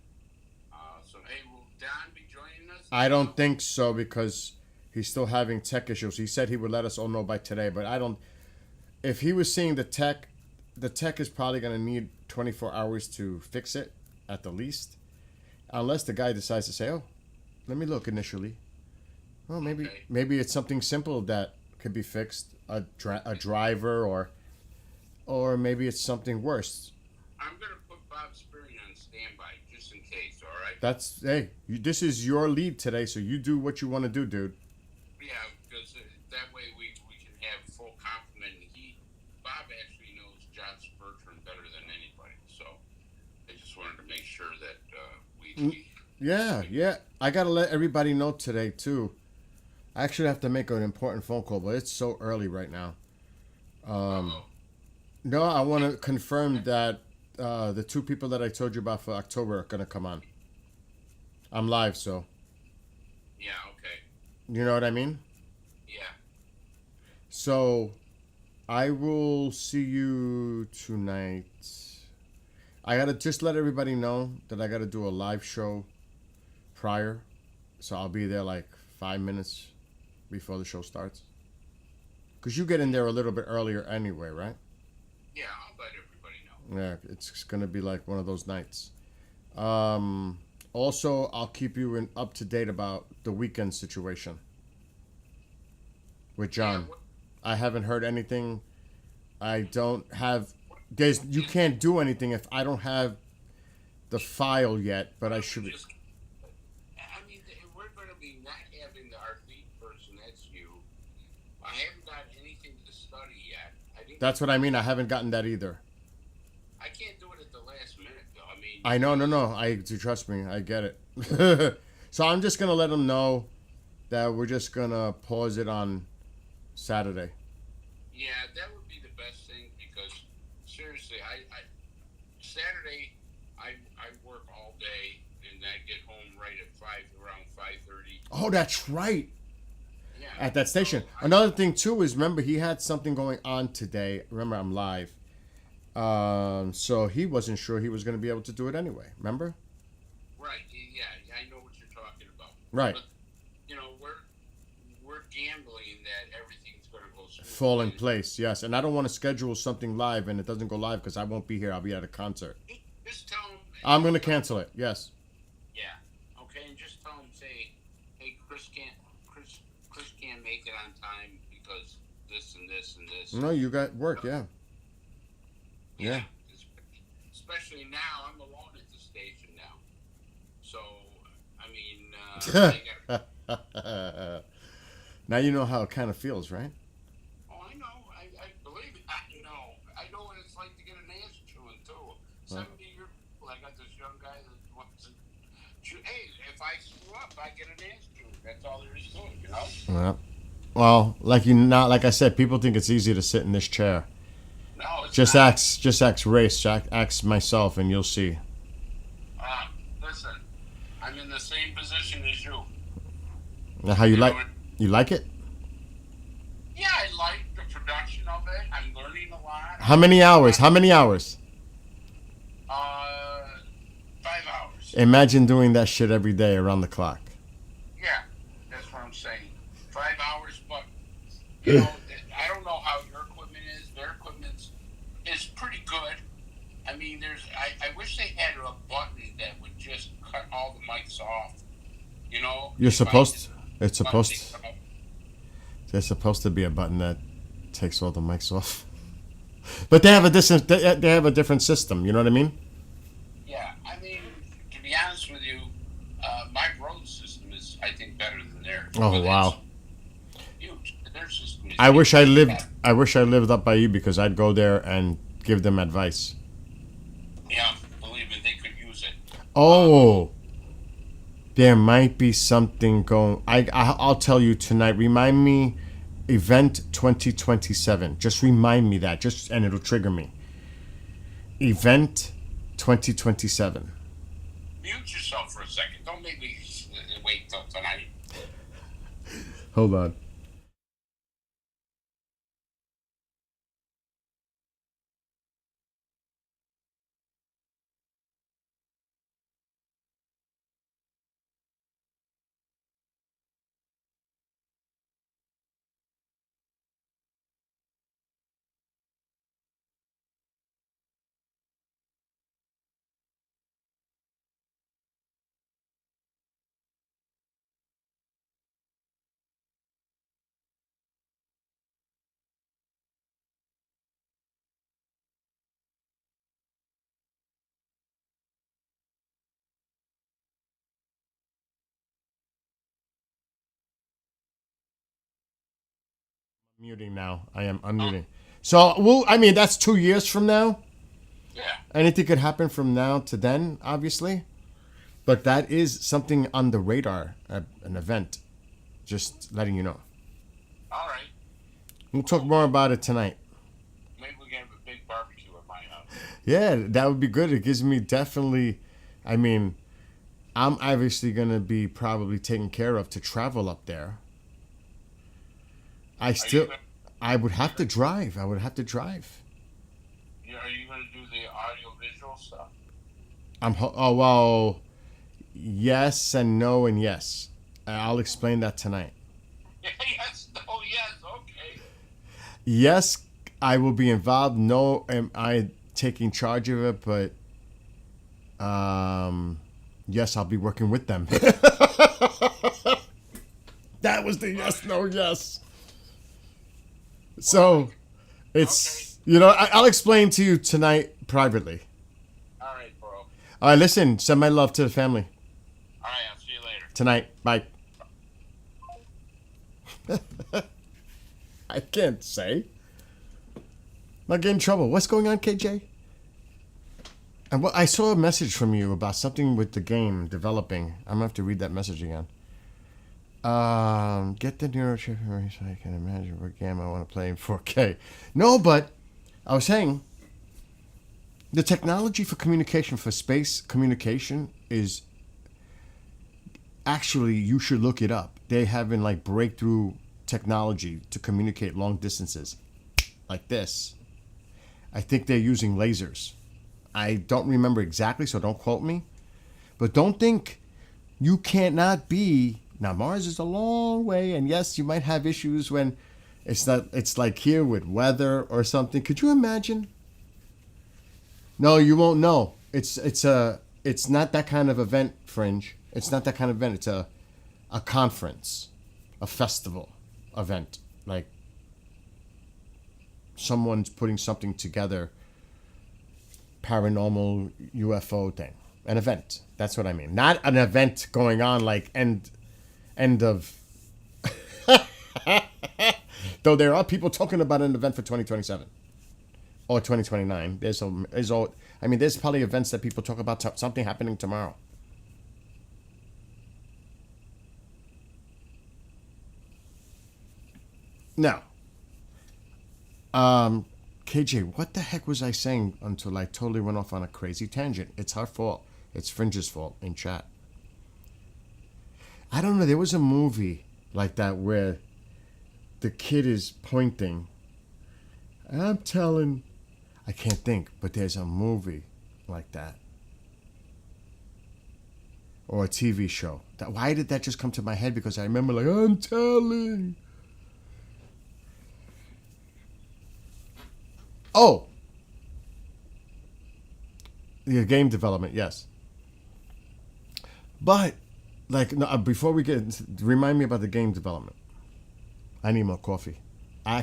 So, hey, will Don be joining us? I don't think so because he's still having tech issues. He said he would let us all know by today, but I don't. If he was seeing the tech is probably going to need 24 hours to fix it at the least. Unless the guy decides to say, oh, let me look initially. Well, maybe it's something simple that could be fixed, a driver or maybe it's something worse. I'm going to put Bob Spearing on standby just in case, all right? This is your lead today, so you do what you want to do, dude. Yeah, because that way we can have full complement. Bob actually knows John Bertrand better than anybody, so I just wanted to make sure that we Yeah. I got to let everybody know today, too. I actually have to make an important phone call, but it's so early right now. No, I want to confirm that the two people that I told you about for October are going to come on. I'm live, so. Yeah, okay. You know what I mean? Yeah. So, I will see you tonight. I gotta just let everybody know that I gotta do a live show prior, so I'll be there like 5 minutes before the show starts. Cause you get in there a little bit earlier anyway, right? Yeah, I'll let everybody know. Yeah, it's gonna be like one of those nights. Also, I'll keep you up to date about the weekend situation with John. Yeah, what- I haven't heard anything. I don't have. You can't do anything if I don't have the file yet. But I should. just- I mean, we're going to be not having our lead person. That's you. I haven't got anything to study yet. I think That's what I mean. I haven't gotten that either. I can't do it at the last minute, though. I mean, I know, no. Trust me. I get it. So I'm just gonna let them know that we're just gonna pause it on Saturday. yeah, that would be the best thing because seriously, I Saturday I work all day and I get home right at around 5:30. Oh, that's right. Yeah, At that station. so I- Another thing too is remember he had something going on today. Remember I'm live. So he wasn't sure he was going to be able to do it anyway. Remember? Right. Yeah, I know what you're talking about. Right. But, you know, we're gambling that everything's going to go smoothly. Fall in place. Yes. And I don't want to schedule something live and it doesn't go live because I won't be here. I'll be at a concert. Just tell them. I'm going to cancel it. Yes. Yeah. Okay, and just tell them, say, hey, Chris can't make it on time because this and this and this. No, you got work. Yeah. Yeah. Especially now, I'm alone at the station now. So, I mean, they got, Now you know how it kind of feels, right? oh, I know. I believe it. I know what it's like to get an ass chewing too. 70-year old. I got this young guy that wants to chew. Hey, if I screw up, I get an ass chewing. That's all there is to it, you know. Yeah. Well, like I said, people think it's easy to sit in this chair. No, it's Just not. ask Race, ask myself, and you'll see. Listen, I'm in the same position as you. Now, how you know, like it? Yeah, I like the production of it. I'm learning a lot. How many hours? 5 hours. Imagine doing that shit every day around the clock. Yeah, that's what I'm saying. 5 hours, but you know, I don't know how your equipment is. Their equipment is pretty good. I mean, I wish they had a button that would just cut all the mics off. You know, You're If I supposed. just It's button supposed. it up. There's supposed to be a button that takes all the mics off. But they have a different system. You know what I mean? Yeah, I mean, to be honest with you, my road system is, I think, better than theirs. Oh, But it's wow. huge. Their system is I wish huge. I lived up by you because I'd go there and give them advice. Yeah, believe me, they could use it. Oh, there might be something going. I'll tell you tonight. Remind me, event 2027. Just remind me that. And it'll trigger me. Event 2027. Mute yourself for a second. Don't make me wait till tonight. Hold on. Muting now. I am unmuting. So, I mean, that's 2 years from now. Yeah. Anything could happen from now to then, obviously. But that is something on the radar, an event. Just letting you know. All right. We'll talk more about it tonight. Maybe we can have a big barbecue at my house. Yeah, that would be good. It gives me definitely, I mean, I'm obviously going to be probably taken care of to travel up there. I would have to drive. Yeah, are you going to do the audio visual stuff? Oh well, yes and no and yes. I'll explain that tonight. Yes. Oh, yes. Okay. Yes, I will be involved. No, am I taking charge of it? But yes, I'll be working with them. That was the yes, no, yes. So it's I'll explain to you tonight privately. All right, bro. All right, listen. Send my love to the family All right, I'll see you later. tonight. Bye. I can't say. Not get in trouble. What's going on, KJ? And I saw a message from you about something with the game developing. I'm gonna have to read that message again. Get the neurochip so I can imagine what game I want to play in 4K. No, but I was saying the technology for communication, for space communication, is actually, you should look it up. They have been like breakthrough technology to communicate long distances like this. I think they're using lasers. I don't remember exactly, so don't quote me. But don't think you cannot be. Now, Mars is a long way, and yes, you might have issues when it's not. It's like here with weather or something. Could you imagine? No, you won't know. It's not that kind of event, Fringe. It's not that kind of event. It's a conference, a festival event. Like someone's putting something together, paranormal UFO thing. An event. That's what I mean. Not an event going on like end of. Though there are people talking about an event for 2027 or 2029. There's probably events that people talk about something happening tomorrow. Now, KJ, what the heck was I saying until I totally went off on a crazy tangent? It's her fault. It's Fringe's fault in chat. I don't know. There was a movie like that where the kid is pointing. I can't think, but there's a movie like that. Or a TV show. Why did that just come to my head? Because I remember like, I'm telling. Oh. The game development, yes. But, before we remind me about the game development. I need more coffee. I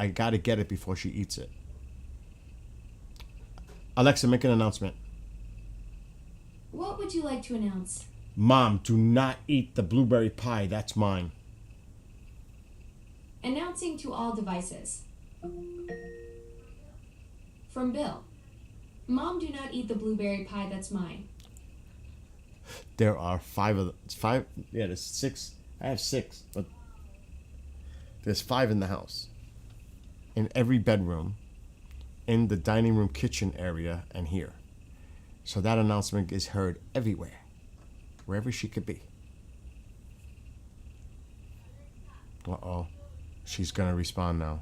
gotta get it before she eats it. Alexa, make an announcement. What would you like to announce? Mom, do not eat the blueberry pie. That's mine. Announcing to all devices. From Bill. Mom, do not eat the blueberry pie. That's mine. There are five. Yeah, there's 6. I have 6, but there's 5 in the house. In every bedroom, in the dining room, kitchen area, and here. So that announcement is heard everywhere, wherever she could be. Uh-oh. She's going to respond now.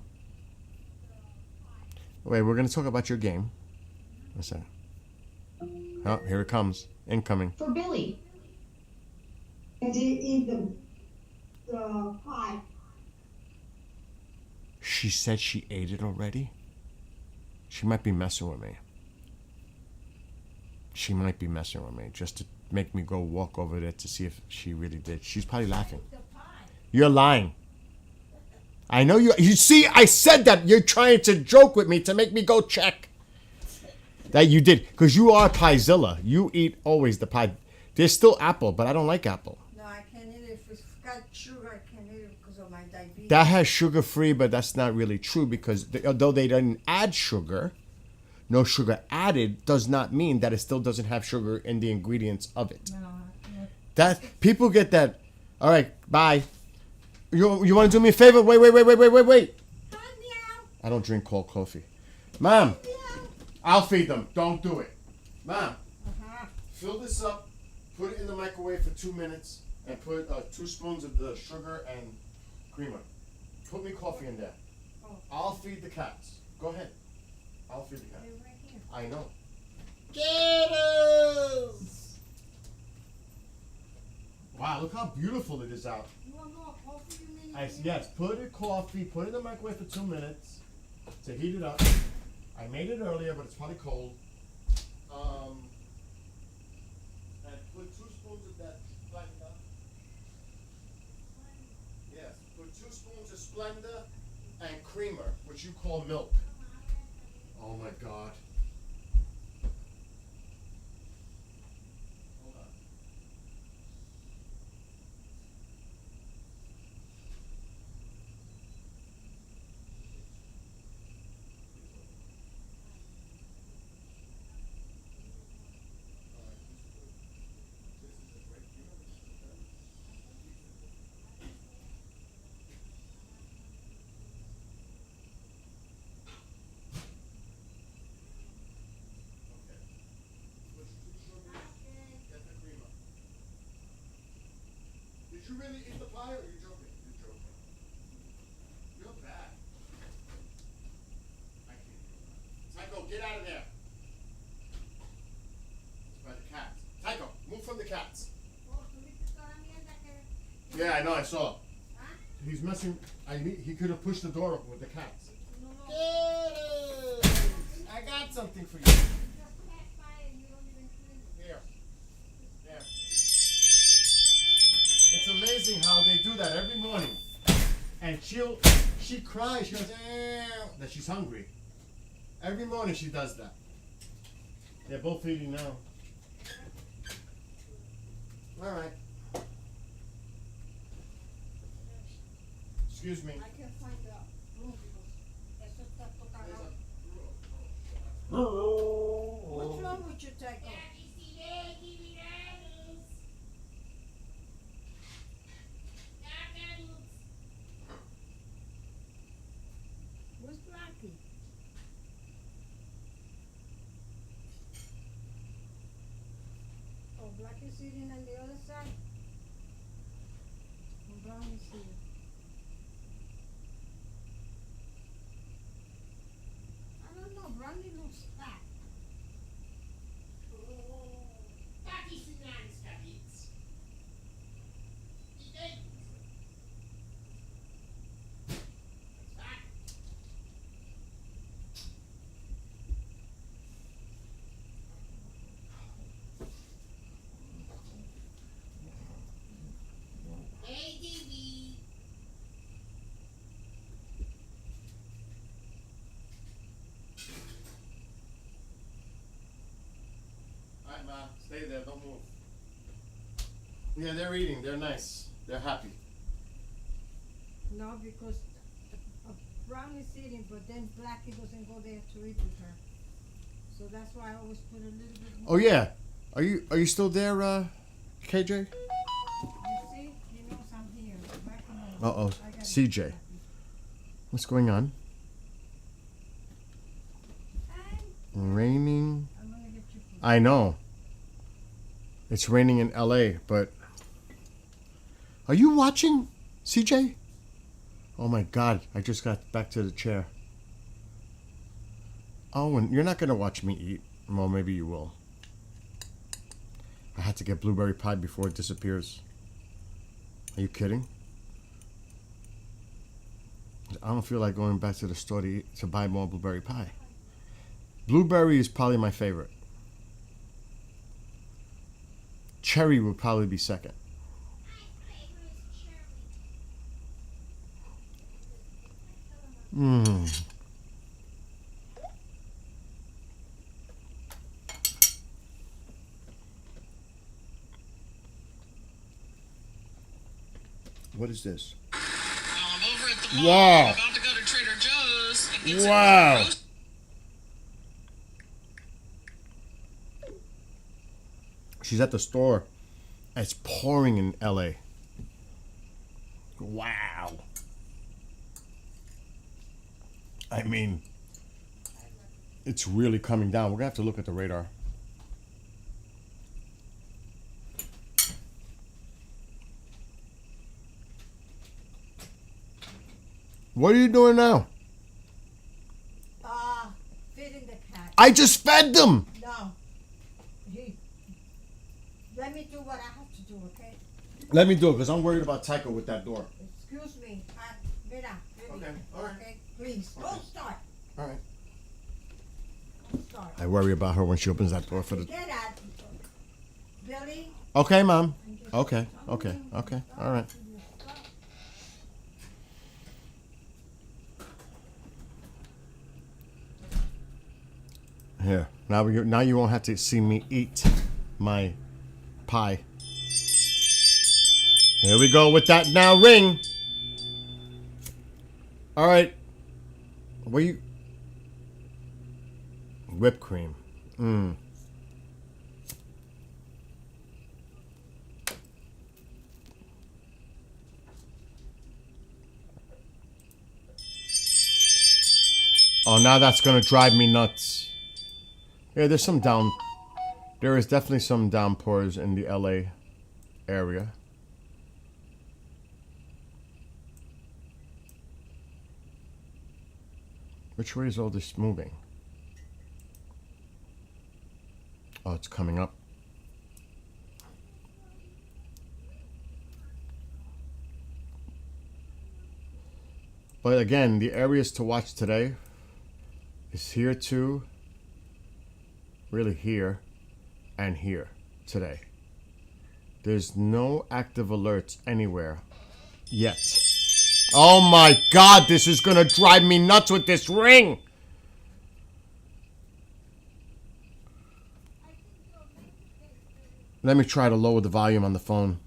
Wait, we're going to talk about your game. Listen. Oh, here it comes. Incoming. For Billy. I did eat the pie. She said she ate it already? She might be messing with me. She might be messing with me just to make me go walk over there to see if she really did. She's probably laughing. You're lying. I know you. You see, I said that. You're trying to joke with me to make me go check. That you did. Because you are Piezilla. You eat always the pie. There's still apple, but I don't like apple. No, I can't eat it. If it's got sugar, I can't eat it because of my diabetes. That has sugar free, but that's not really true because although they didn't add sugar, no sugar added does not mean that it still doesn't have sugar in the ingredients of it. No. That people get that. All right, bye. You want to do me a favor? Wait. I don't drink cold coffee. Mom, I'll feed them. Don't do it. Mom, fill this up, put it in the microwave for 2 minutes, and put 2 spoons of the sugar and creamer. Put me coffee in there. Oh. I'll feed the cats. Go ahead. I'll feed the cats. They're right here. I know. Gatos! Wow, look how beautiful it is out. You want more coffee, you mean? Yes, put it coffee, put it in the microwave for 2 minutes to heat it up. I made it earlier, but it's probably cold. And put 2 spoons of that Splenda. Yes, put 2 spoons of Splenda and creamer, which you call milk. Oh my God. Hold on. Get the creamer. Did you really eat the pie or are you joking? You're joking. You're bad. I can't do that. Tycho, get out of there. It's by the cats. Tycho, move from the cats. Oh, tuviste toda la mierda que... Yeah, I know, I saw. Huh? He's messing. He could have pushed the door open with the cats. No, no. I got something for you. Just pass by and you don't even clean it. Here. There. It's amazing how they do that every morning. And she cries, she goes, that she's hungry. Every morning she does that. They're both eating now. Alright. Excuse me. I can't find the room because eso está tocado. What's wrong with you, Tycho? Where's Blackie? Oh, Blackie's sitting on the other side. And Brownie's here. I don't know, Brownie looks fat. Alright, Ma, stay there, don't move. Yeah, they're eating, they're nice. They're happy. No, because Brownie's eating, but then Blackie doesn't go there to eat with her. So that's why I always put a little bit more. Oh yeah. Are you still there, KJ? You see? He knows I'm here. Back home. Uh-oh, I got CJ. it. What's going on? Raining. I'm gonna get you food. I know. It's raining in LA, but are you watching, CJ? Oh my God, I just got back to the chair. Oh, and you're not gonna watch me eat. Well, maybe you will. I had to get blueberry pie before it disappears. Are you kidding? I don't feel like going back to the store to buy more blueberry pie. Blueberry is probably my favorite. Cherry would probably be second. Mmm. What is this? I'm over at the mall. Wow. I'm about to go to Trader Joe's and get Wow. some She's at the store. It's pouring in LA. Wow. I mean, it's really coming down. We're going to have to look at the radar. What are you doing now? Feeding the cat. I just fed them. No. Let me do what I have to do, okay? Let me do it because I'm worried about Tycho with that door. Excuse me. Mira, really. Okay, all right. Okay, please. Don't start. All right. Don't start. I worry about her when she opens that door for the. Get at Billy. Okay, Mom. Okay. All right. Here. Now you won't have to see me eat my pie. Here we go with that now ring. All right. What you? Whipped cream. Oh, now that's gonna drive me nuts. Yeah, there's some down. There is definitely some downpours in the LA area. Which way is all this moving? Oh, it's coming up. But again, the areas to watch today is here too, really here and here today. There's no active alerts anywhere yet. Oh my God, this is gonna drive me nuts with this ring. Let me try to lower the volume on the phone.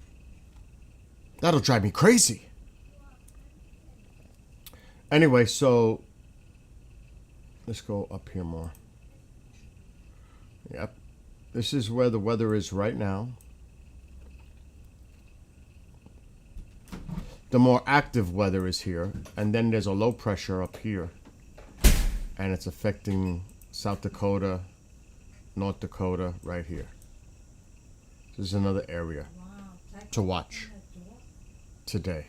That'll drive me crazy. Anyway, so let's go up here more. Yep. This is where the weather is right now. The more active weather is here, and then there's a low pressure up here, and it's affecting South Dakota, North Dakota, right here. This is another area to watch today.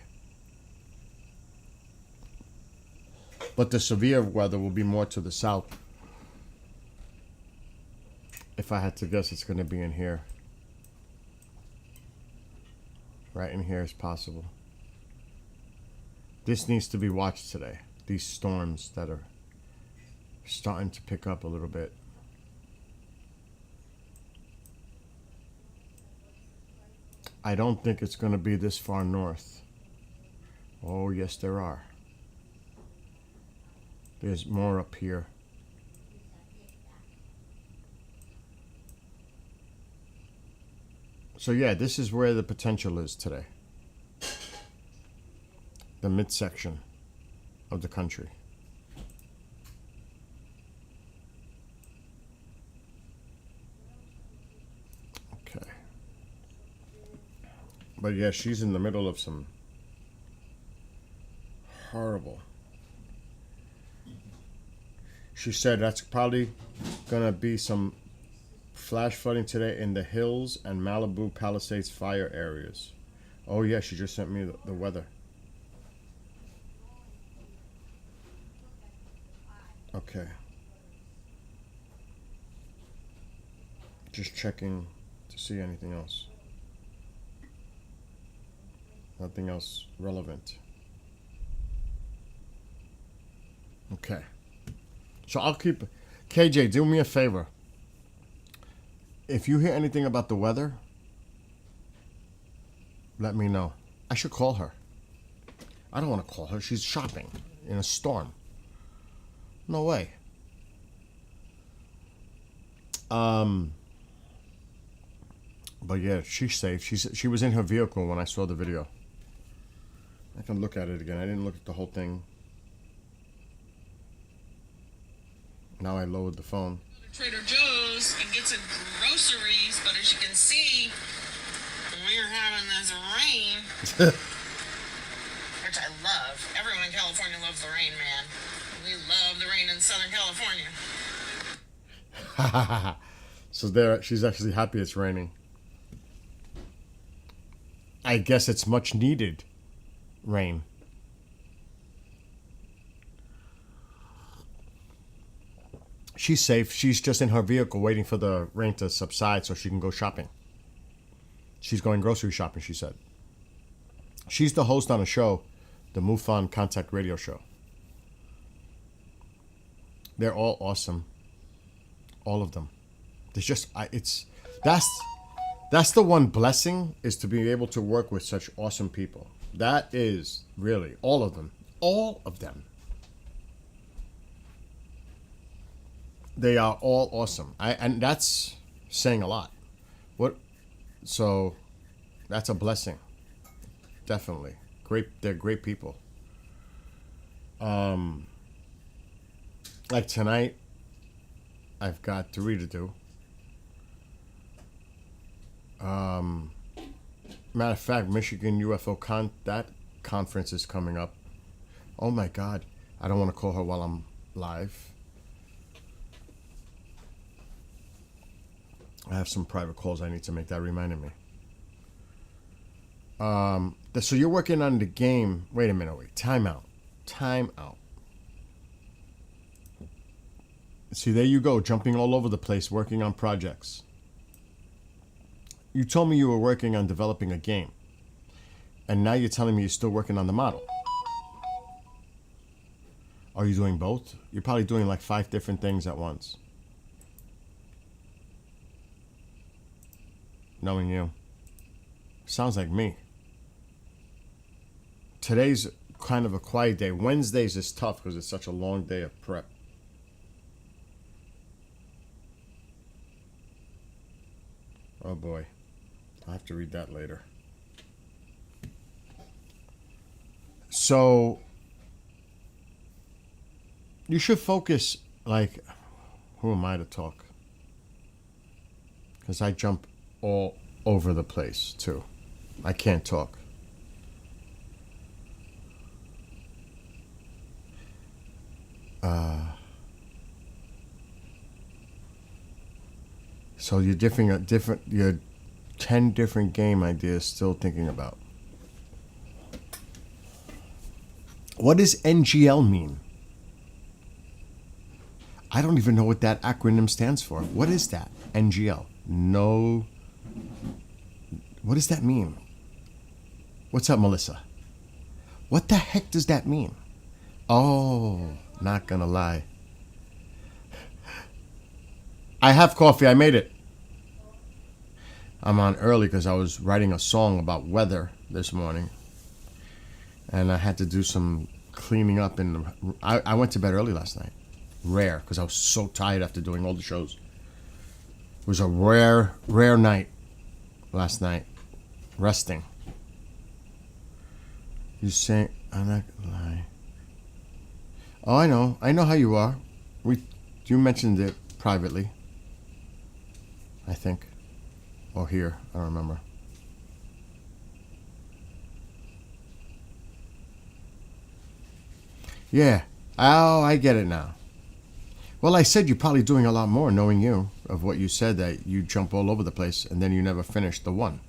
But the severe weather will be more to the south. If I had to guess, it's going to be in here. Right in here is possible. This needs to be watched today. These storms that are starting to pick up a little bit. I don't think it's going to be this far north. Oh, yes, there are. There's more up here. So yeah, this is where the potential is today. The midsection of the country. Okay. But yeah, she's in the middle of some horrible. She said that's probably gonna be some flash flooding today in the hills and Malibu Palisades fire areas. Oh yeah, she just sent me the weather. Okay. Just checking to see anything else. Nothing else relevant. Okay. So I'll keep... KJ, do me a favor. If you hear anything about the weather, let me know. I should call her. I don't want to call her. She's shopping in a storm. No way. But yeah, she's safe. She was in her vehicle when I saw the video. I can look at it again. I didn't look at the whole thing. Now I lowered the phone. Trader Joe's and get some groceries, but as you can see, we're having this rain, which I love. Everyone in California loves the rain, man. We love the rain in Southern California. So there, she's actually happy it's raining. I guess it's much needed rain. She's safe. She's just in her vehicle waiting for the rain to subside so she can go shopping. She's going grocery shopping, she said. She's the host on a show, the MUFON Contact Radio Show. They're all awesome. All of them. There's just, that's the one blessing, is to be able to work with such awesome people. That is really all of them. All of them. They are all awesome. And that's saying a lot. So that's a blessing. Definitely. They're great people. Like tonight, I've got 3 to do. Matter of fact, Michigan UFO that conference is coming up. Oh my God. I don't want to call her while I'm live. I have some private calls I need to make. That reminded me. So you're working on the game. Wait a minute. Time out. See, there you go. Jumping all over the place, working on projects. You told me you were working on developing a game. And now you're telling me you're still working on the model. Are you doing both? You're probably doing like 5 different things at once. Knowing you. Sounds like me. Today's kind of a quiet day. Wednesdays is tough because it's such a long day of prep. Oh boy. I'll have to read that later. So, you should focus, like, who am I to talk? Because I jump all over the place, too. I can't talk. So you're you're 10 different game ideas still thinking about. What does NGL mean? I don't even know what that acronym stands for. What is that? NGL. No. What does that mean? What's up, Melissa? What the heck does that mean? Oh, not gonna lie. I have coffee. I made it. I'm on early because I was writing a song about weather this morning. And I had to do some cleaning up. I went to bed early last night. Rare, because I was so tired after doing all the shows. It was a rare night last night. Resting. You say, I'm not gonna lie. Oh, I know. I know how you are. You mentioned it privately. I think. Or here. I don't remember. Yeah. Oh, I get it now. Well, I said you're probably doing a lot more, knowing you, of what you said, that you jump all over the place and then you never finish the one.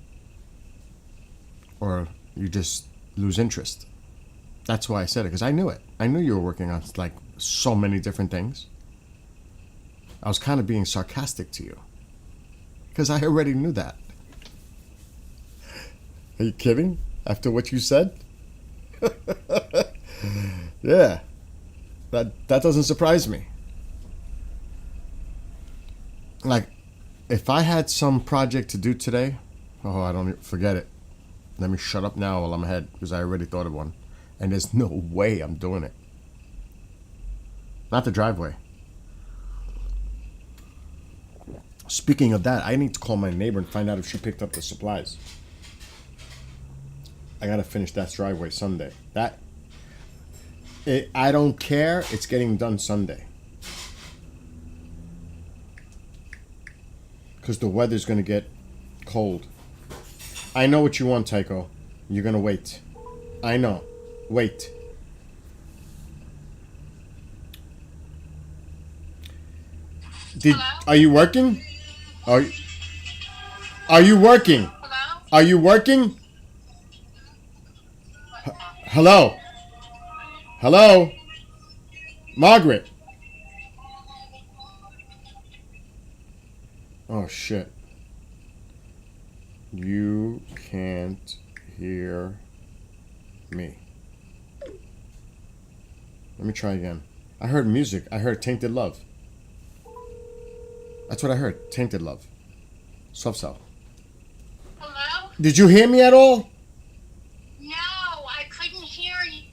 Or you just lose interest. That's why I said it, because I knew it. I knew you were working on like so many different things. I was kind of being sarcastic to you. Because I already knew that. Are you kidding? After what you said? Yeah. That doesn't surprise me. Like, if I had some project to do today, I don't forget it. Let me shut up now while I'm ahead, because I already thought of one. And there's no way I'm doing it. Not the driveway. Speaking of that, I need to call my neighbor and find out if she picked up the supplies. I gotta finish that driveway Sunday. I don't care. It's getting done Sunday. Because the weather's gonna get cold. I know what you want, Tycho. You're gonna wait. I know. Wait. Are you working? Are you working? Hello? Are you working? Hello? Hello? Margaret? Oh shit. You can't hear me. Let me try again. I heard music. I heard Tainted Love. That's what I heard. Tainted Love. Soft Cell. Hello? Did you hear me at all? No, I couldn't hear you.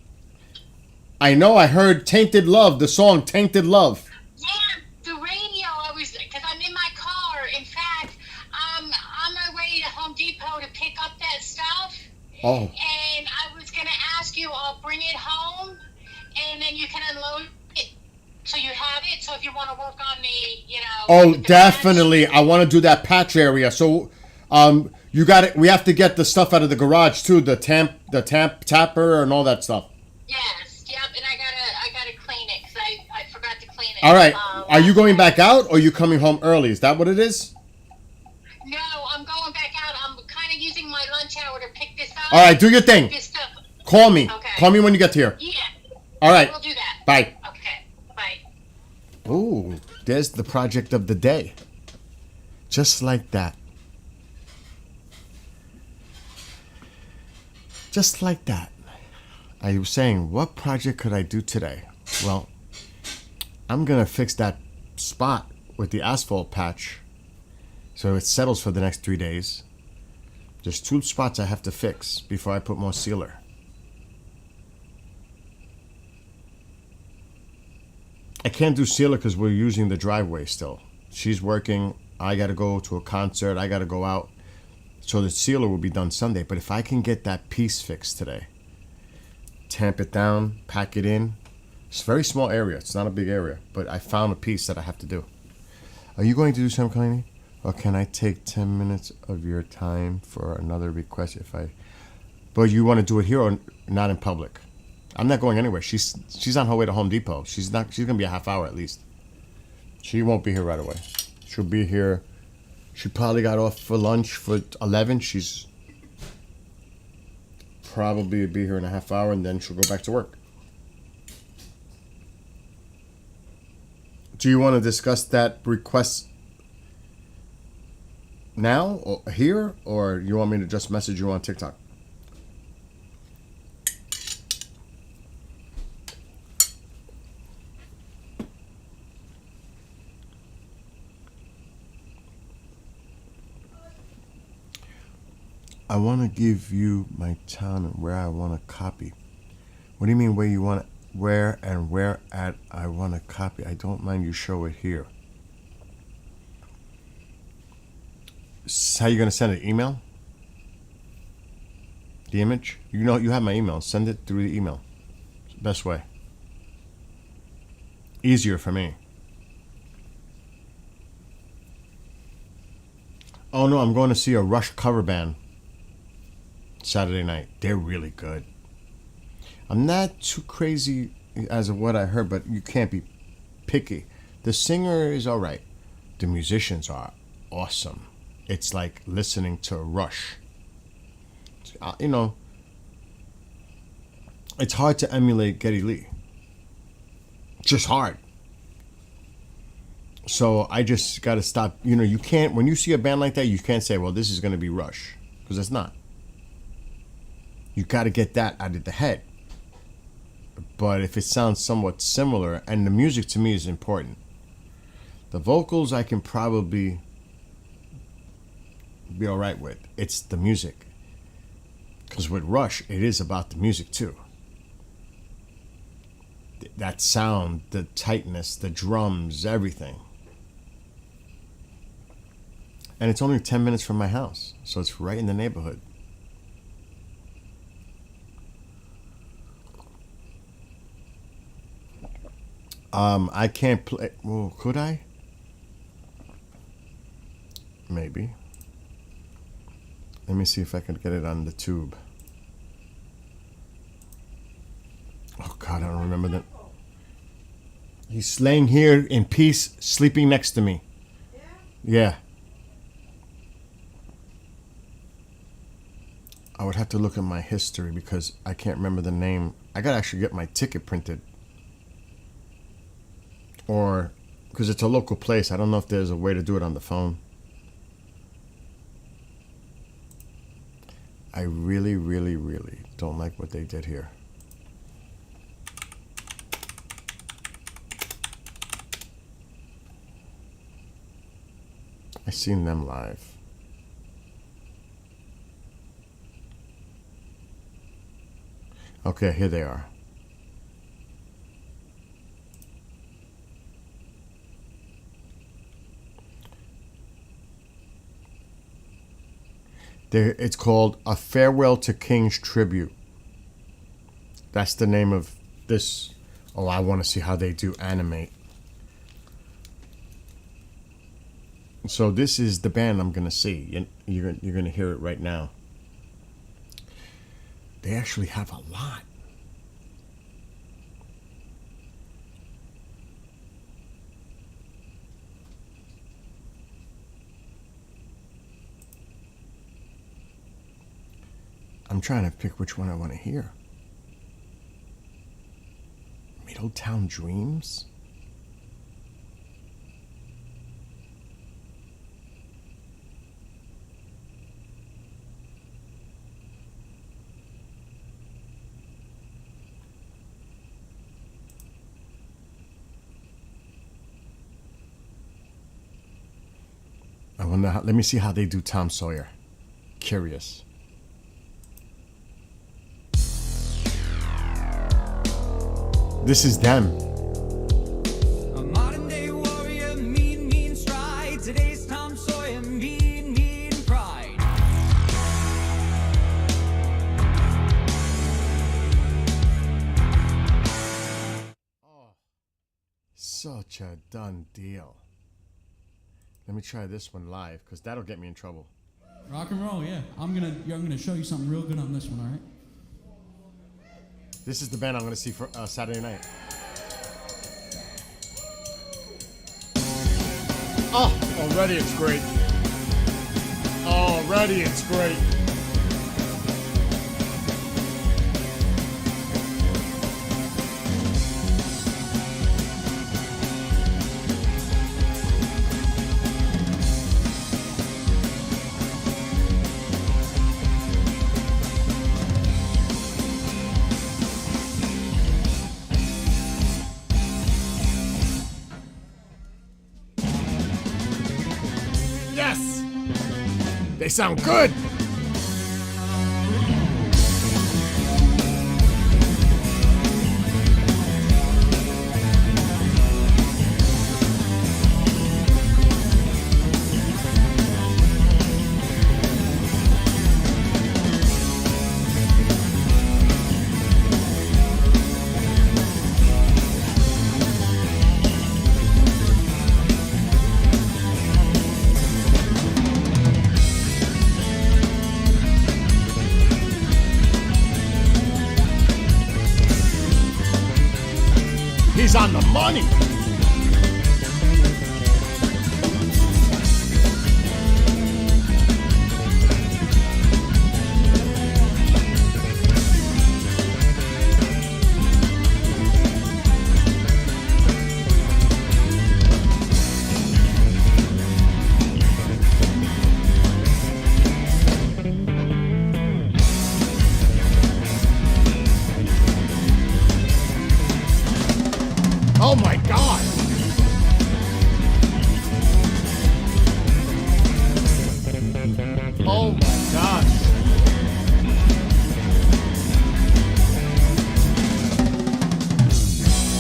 I know I heard Tainted Love, the song Tainted Love. Yeah, the radio, because I'm in my car. In fact, I'm on my way to Home Depot to pick up that stuff. Oh. And I was going to ask you, I'll bring it home, and then you can unload it. So you have it, so if you want to work on Oh, the definitely. I want to do that patch area. So, you got it. We have to get the stuff out of the garage too. The tapper, and all that stuff. Yes, yep, and I gotta clean it, because I forgot to clean it. All right. Are you going back out, or are you coming home early? Is that what it is? No, I'm going back out. I'm kind of using my lunch hour to pick this up. All right. Do your thing. Pick this stuff. Call me. Okay. Call me when you get here. Yeah. All right. We'll do that. Bye. Okay. Bye. Ooh, there's the project of the day. Just like that. Just like that. I was saying, what project could I do today? Well, I'm going to fix that spot with the asphalt patch so it settles for the next 3 days. There's 2 spots I have to fix before I put more sealer. I can't do sealer because we're using the driveway still. She's working. I got to go to a concert. I got to go out. So the sealer will be done Sunday. But if I can get that piece fixed today, tamp it down, pack it in. It's a very small area. It's not a big area. But I found a piece that I have to do. Are you going to do something, Kalini? Or can I take 10 minutes of your time for another request But you want to do it here or not in public? I'm not going anywhere. She's on her way to Home Depot. She's gonna be a half hour at least. She won't be here right away. She'll be here. She probably got off for lunch for 11. She's probably be here in a half hour, and then she'll go back to work. Do you want to discuss that request now or here, or you want me to just message you on TikTok? I want to give you my town and where I want to copy. What do you mean where at I want to copy? I don't mind you show it here. How you going to send it? Email? The image? You know, you have my email. Send it through the email. It's the best way. Easier for me. Oh no, I'm going to see a Rush cover band Saturday night. They're really good. I'm not too crazy as of what I heard, but you can't be picky. The singer is all right. The musicians are awesome. It's like listening to Rush. You know, it's hard to emulate Geddy Lee. Just hard. So I just got to stop. You know, you can't, when you see a band like that, you can't say, well, this is going to be Rush. Because it's not. You got to get that out of the head. But if it sounds somewhat similar, and the music to me is important. The vocals I can probably be all right with. It's the music. Because with Rush, it is about the music too. That sound, the tightness, the drums, everything. And it's only 10 minutes from my house. So it's right in the neighborhood. I can't play. Well, could I? Maybe. Let me see if I can get it on the tube. Oh God, I don't remember that. He's laying here in peace, sleeping next to me. Yeah. I would have to look at my history because I can't remember the name. I gotta actually get my ticket printed. Or, because it's a local place, I don't know if there's a way to do it on the phone. I really, really, really don't like what they did here. I seen them live. Okay, here they are. It's called A Farewell to King's Tribute. That's the name of this. Oh, I want to see how they do animate. So this is the band I'm going to see. You're going to hear it right now. They actually have a lot. I'm trying to pick which one I want to hear. Middletown Dreams? I wonder how, let me see how they do Tom Sawyer. Curious. This is them. A modern day warrior, mean stride. Today's Tom Sawyer, mean pride. Such a done deal. Let me try this one live, because that'll get me in trouble. Rock and roll, yeah. I'm gonna show you something real good on this one, all right? This is the band I'm going to see for Saturday night. Oh, already it's great. Already it's great. Yes! They sound good! He's on the money. Oh my God! Oh my gosh!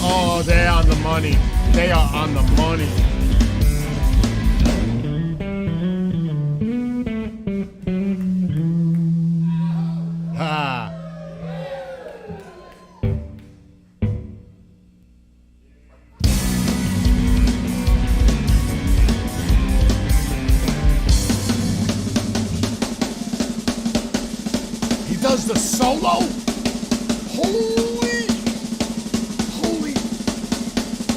Oh, they're on the money. They are on the money. Ha! Does the solo? Holy!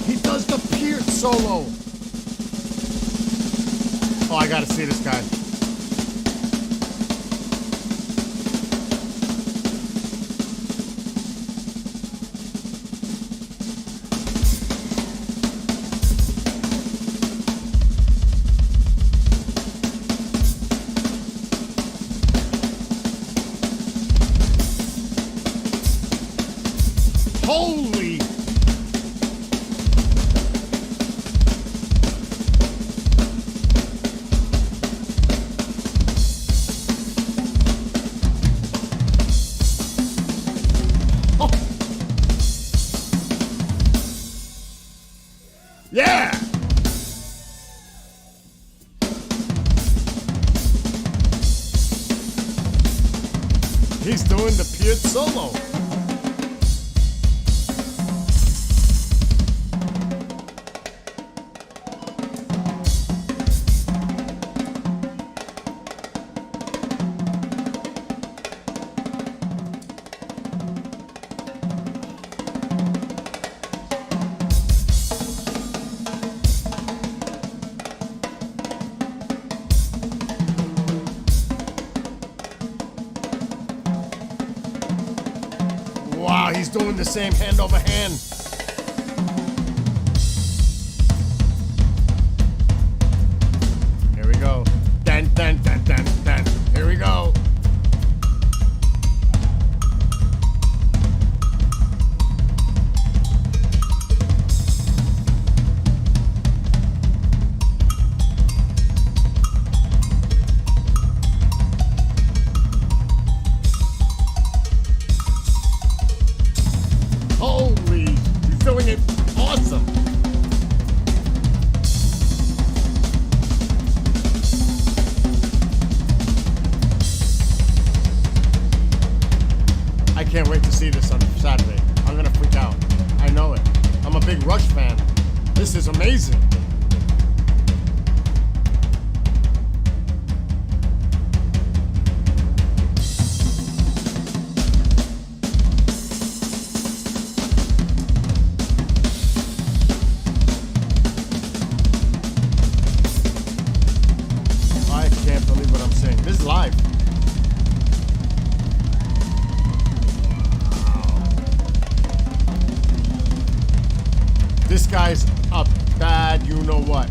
He does the Pierce solo. Oh, I gotta see this guy. Holy. Oh. Yeah. He's doing the Piet solo. Wow, he's doing the same hand over hand. Here we go. Dun, dun, dun, dun, dun. Here we go. Holy, he's doing it awesome. I can't wait to see this on Saturday. I'm gonna freak out. I know it. I'm a big Rush fan. This is amazing. I can't believe what I'm saying. This is live. This guy's a bad you know what.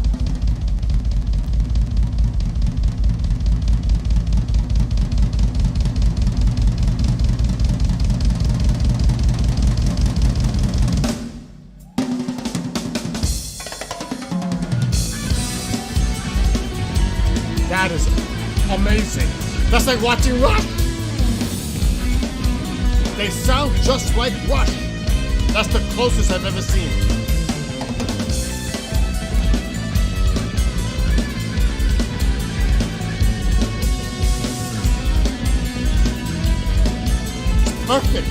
That is amazing. That's like watching Rush. They sound just like Rush. That's the closest I've ever seen. Perfect.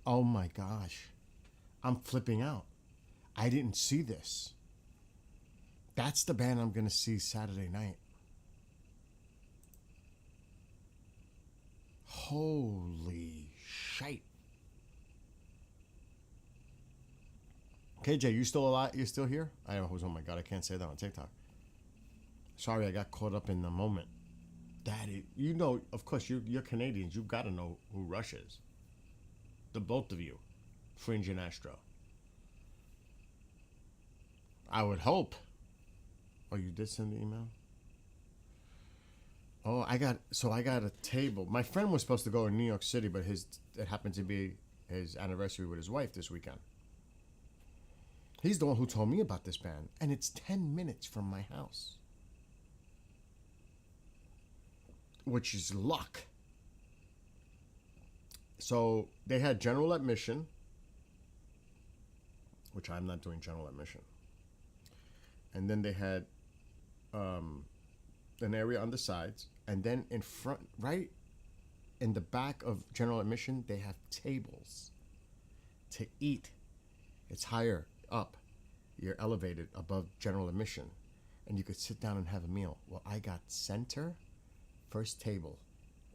Oh my gosh. I'm flipping out. I didn't see this. That's the band I'm going to see Saturday night. Holy shite. KJ, you still alive? You still here? Oh my God, I can't say that on TikTok. Sorry, I got caught up in the moment. Daddy, you know, of course, you're Canadians. You've got to know who Rush is. The both of you. Fringe and Astro. I would hope. Oh, you did send the email? Oh, I got a table. My friend was supposed to go in New York City, but it happened to be his anniversary with his wife this weekend. He's the one who told me about this band, and it's 10 minutes from my house. Which is luck. So they had general admission, which I'm not doing general admission. And then they had an area on the sides, and then in front, right in the back of general admission, they have tables to eat. It's higher up. You're elevated above general admission, and you could sit down and have a meal. Well, I got center, first table,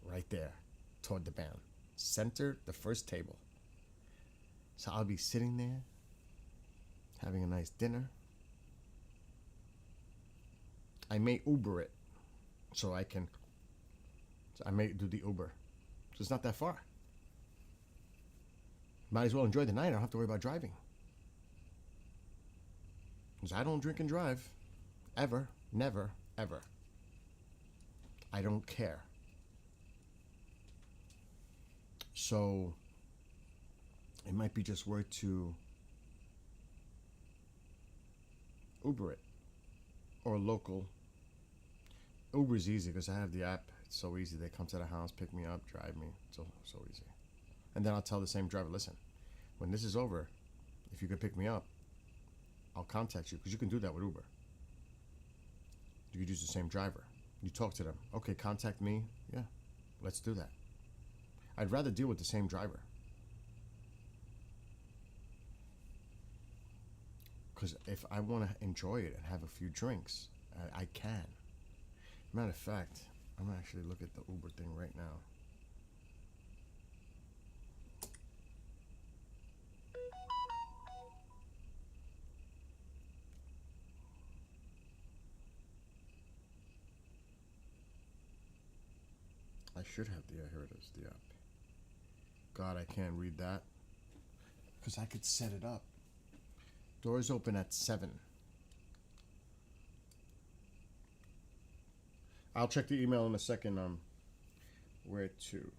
right there, toward the band. Center, the first table. So I'll be sitting there, having a nice dinner. I may Uber it, so I may do the Uber. So it's not that far. Might as well enjoy the night. I don't have to worry about driving. Because I don't drink and drive. Ever. Never. ever. I don't care. So it might be just worth to Uber it or local. Uber's easy because I have the app. It's so easy. They come to the house, pick me up, drive me. So easy. And then I'll tell the same driver, listen, when this is over, if you could pick me up, I'll contact you, because you can do that with Uber. You could use the same driver. You talk to them. Okay, contact me. Yeah, let's do that. I'd rather deal with the same driver. Because if I want to enjoy it and have a few drinks, I can. Matter of fact, I'm going to actually look at the Uber thing right now. I should have the, here it is, the app. God, I can't read that. Because I could set it up. Doors open at 7. I'll check the email in a second. Where to?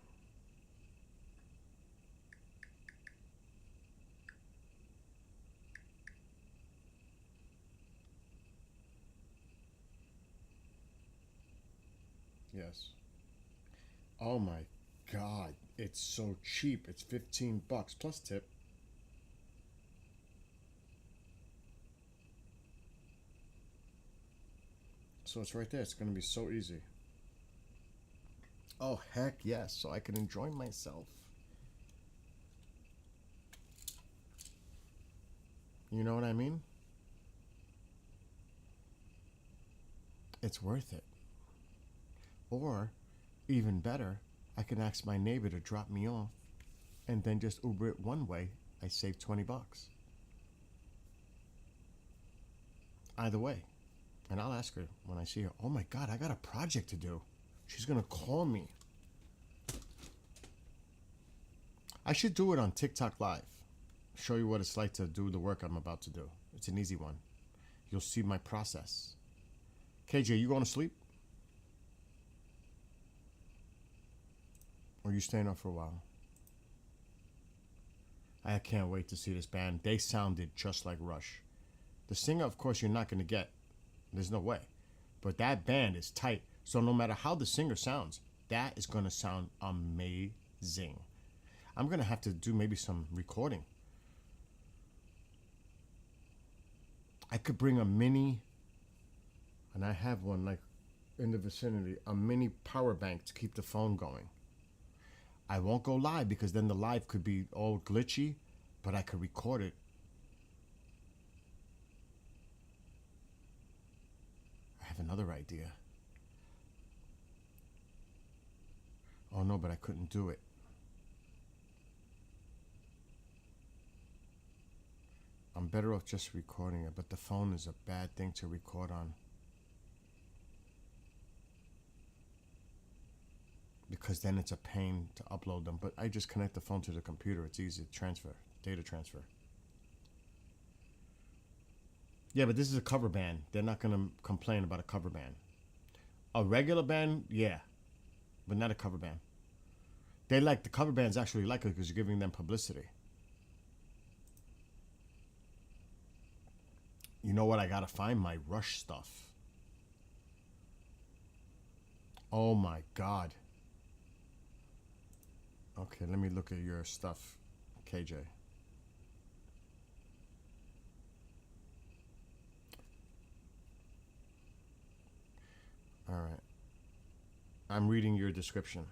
Yes. Oh my God, it's so cheap. It's $15 plus tip. So it's right there. It's going to be so easy. Oh, heck yes. So I can enjoy myself. You know what I mean? It's worth it. Or, even better, I can ask my neighbor to drop me off and then just Uber it one way. I save $20. Either way. And I'll ask her when I see her, oh my God, I got a project to do. She's going to call me. I should do it on TikTok Live. Show you what it's like to do the work I'm about to do. It's an easy one. You'll see my process. KJ, you going to sleep? Or are you staying up for a while? I can't wait to see this band. They sounded just like Rush. The singer, of course, you're not going to get. There's no way. But that band is tight. So no matter how the singer sounds, that is going to sound amazing. I'm going to have to do maybe some recording. I could bring a mini, and I have one like in the vicinity, a mini power bank to keep the phone going. I won't go live because then the live could be all glitchy, but I could record it. I have another idea. Oh no, but I couldn't do it. I'm better off just recording it, but the phone is a bad thing to record on. Because then it's a pain to upload them. But I just connect the phone to the computer. It's easy to transfer, data transfer. Yeah, but this is a cover band. They're not going to complain about a cover band. A regular band, yeah, but not a cover band. They like, the cover bands actually like it because you're giving them publicity. You know what? I got to find my Rush stuff. Oh my God. Okay, let me look at your stuff, KJ. All right. I'm reading your description.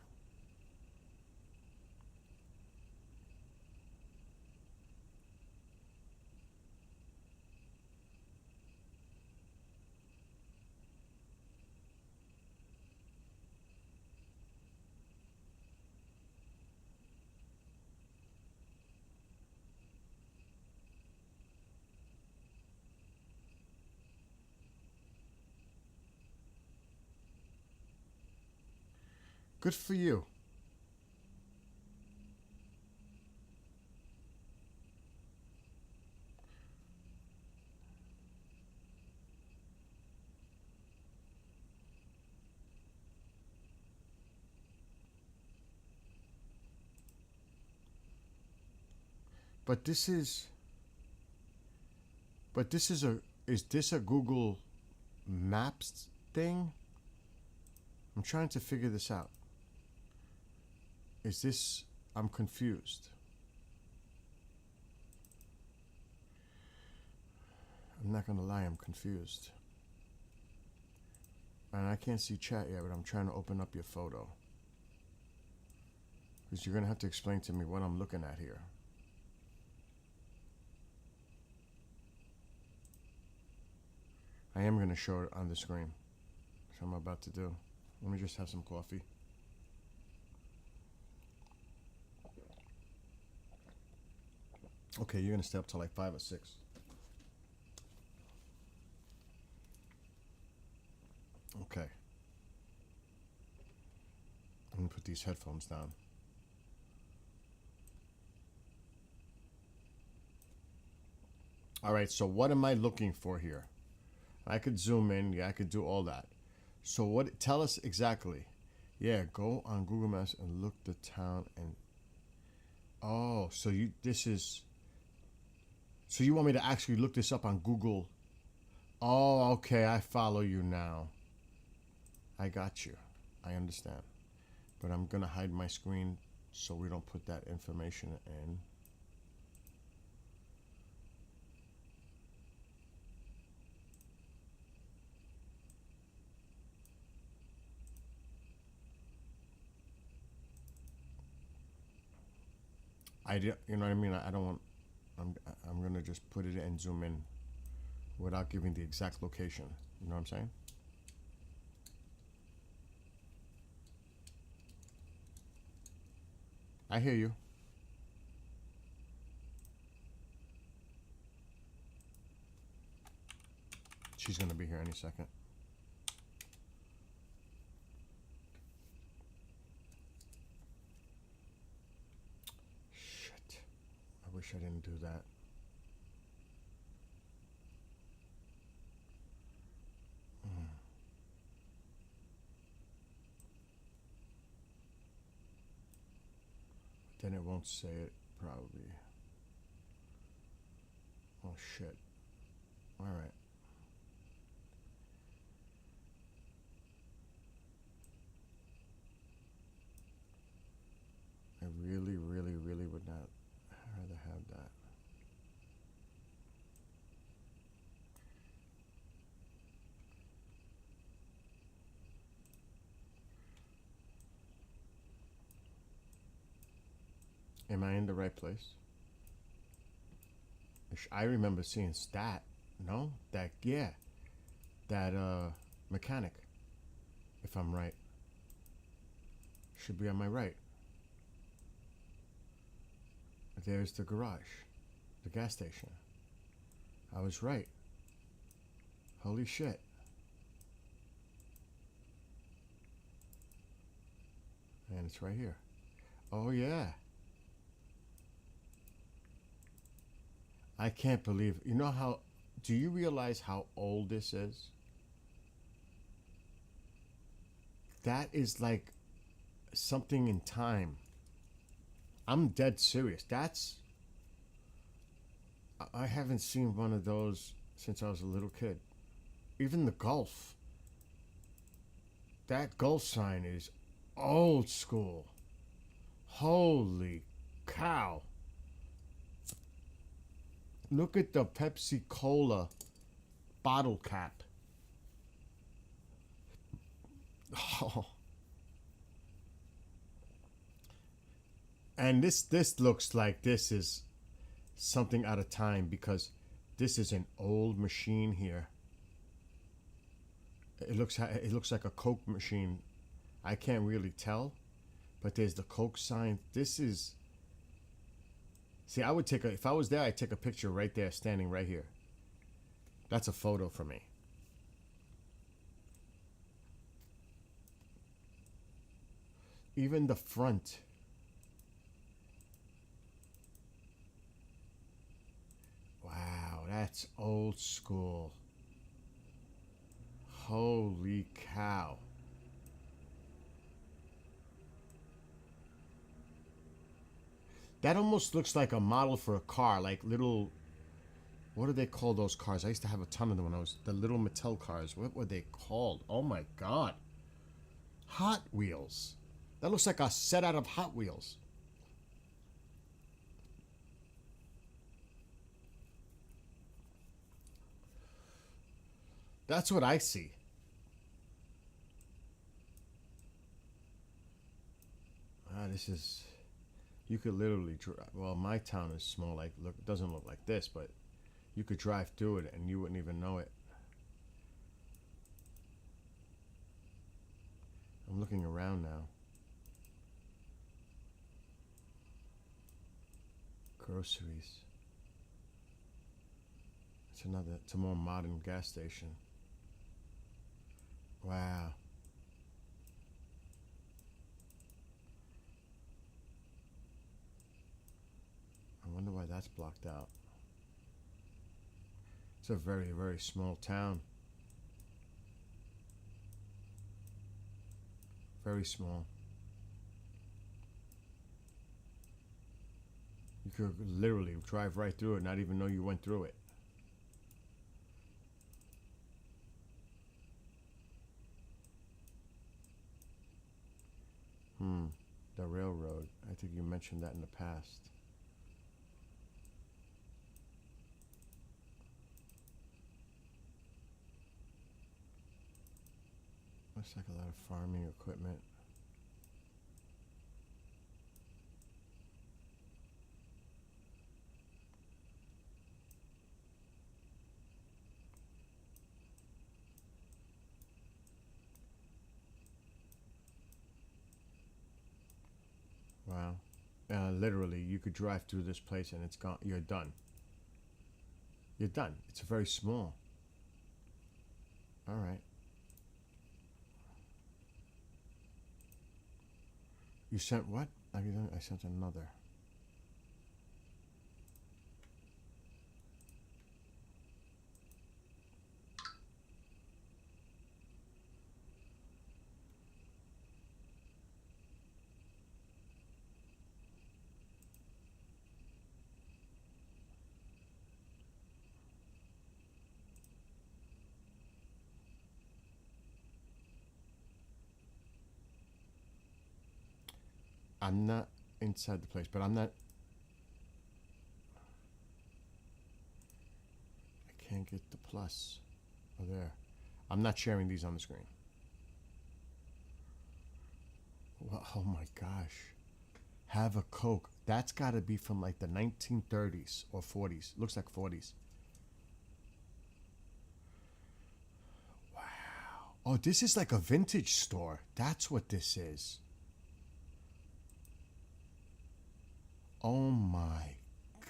Good for you. But this is. But this is a. Is this a Google Maps thing? I'm trying to figure this out. Is this. I'm confused. I'm not gonna lie, I'm confused. And I can't see chat yet, but I'm trying to open up your photo. Because you're gonna have to explain to me what I'm looking at here. I am gonna show it on the screen. Which I'm about to do. Let me just have some coffee. Okay, you're gonna stay up till like 5 or 6. Okay. I'm gonna put these headphones down. All right, so what am I looking for here? I could zoom in, yeah, I could do all that. So what, tell us exactly. Yeah, go on Google Maps and look the town and, oh, so you, this is, so you want me to actually look this up on Google? Oh, okay, I follow you now. I got you. I understand. But I'm gonna hide my screen so we don't put that information in. You know what I mean? I don't want, I'm gonna just put it in and zoom in without giving the exact location. You know what I'm saying? I hear you. She's gonna be here any second. Shit. I wish I didn't do that. Then it won't say it, probably. Oh, shit. All right. I really, really, really would not rather have that. Am I in the right place? I remember seeing Stat. No? That, yeah. That, mechanic. If I'm right. Should be on my right. There's the garage. The gas station. I was right. Holy shit. And it's right here. Oh, yeah. I can't believe, you know how, do you realize how old this is? That is like something in time. I'm dead serious. That's, I haven't seen one of those since I was a little kid. Even the Gulf. That Gulf sign is old school. Holy cow. Look at the Pepsi Cola bottle cap. Oh. And this looks like this is something out of time because this is an old machine here. It looks like a Coke machine. I can't really tell, but there's the Coke sign. This is. See, I would take if I was there, I'd take a picture right there, standing right here. That's a photo for me. Even the front. Wow, that's old school. Holy cow. That almost looks like a model for a car, like little. What do they call those cars? I used to have a ton of them when I was the little Mattel cars. What were they called? Oh my god! Hot Wheels. That looks like a set out of Hot Wheels. That's what I see. This is. You could literally drive. Well, my town is small. Like, look, it doesn't look like this, but you could drive through it and you wouldn't even know it. I'm looking around now. Groceries. It's a more modern gas station. Wow. I wonder why that's blocked out. It's a very, very small town. Very small. You could literally drive right through it, not even know you went through it. The railroad. I think you mentioned that in the past. Looks like a lot of farming equipment. Wow. Literally, you could drive through this place and it's gone. You're done. You're done. It's very small. All right. You sent what? I sent another. I'm not inside the place, but I'm not. I can't get the plus. Oh, there. I'm not sharing these on the screen. Well, oh my gosh. Have a Coke. That's got to be from like the 1930s or 40s. Looks like 40s. Wow. Oh, this is like a vintage store. That's what this is. Oh my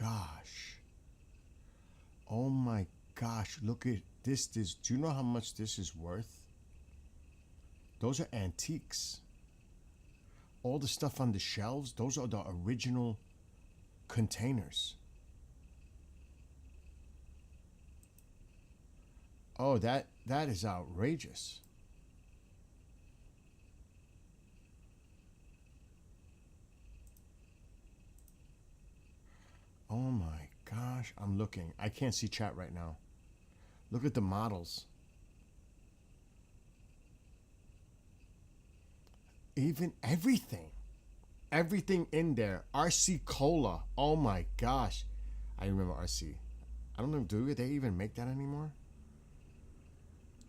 gosh. Oh my gosh. Look at this. Do you know how much this is worth? Those are antiques. All the stuff on the shelves, those are the original containers. Oh, that is outrageous. Oh my gosh, I'm looking. I can't see chat right now. Look at the models. Even everything. Everything in there. RC Cola. Oh my gosh. I remember RC. I don't know, do they even make that anymore?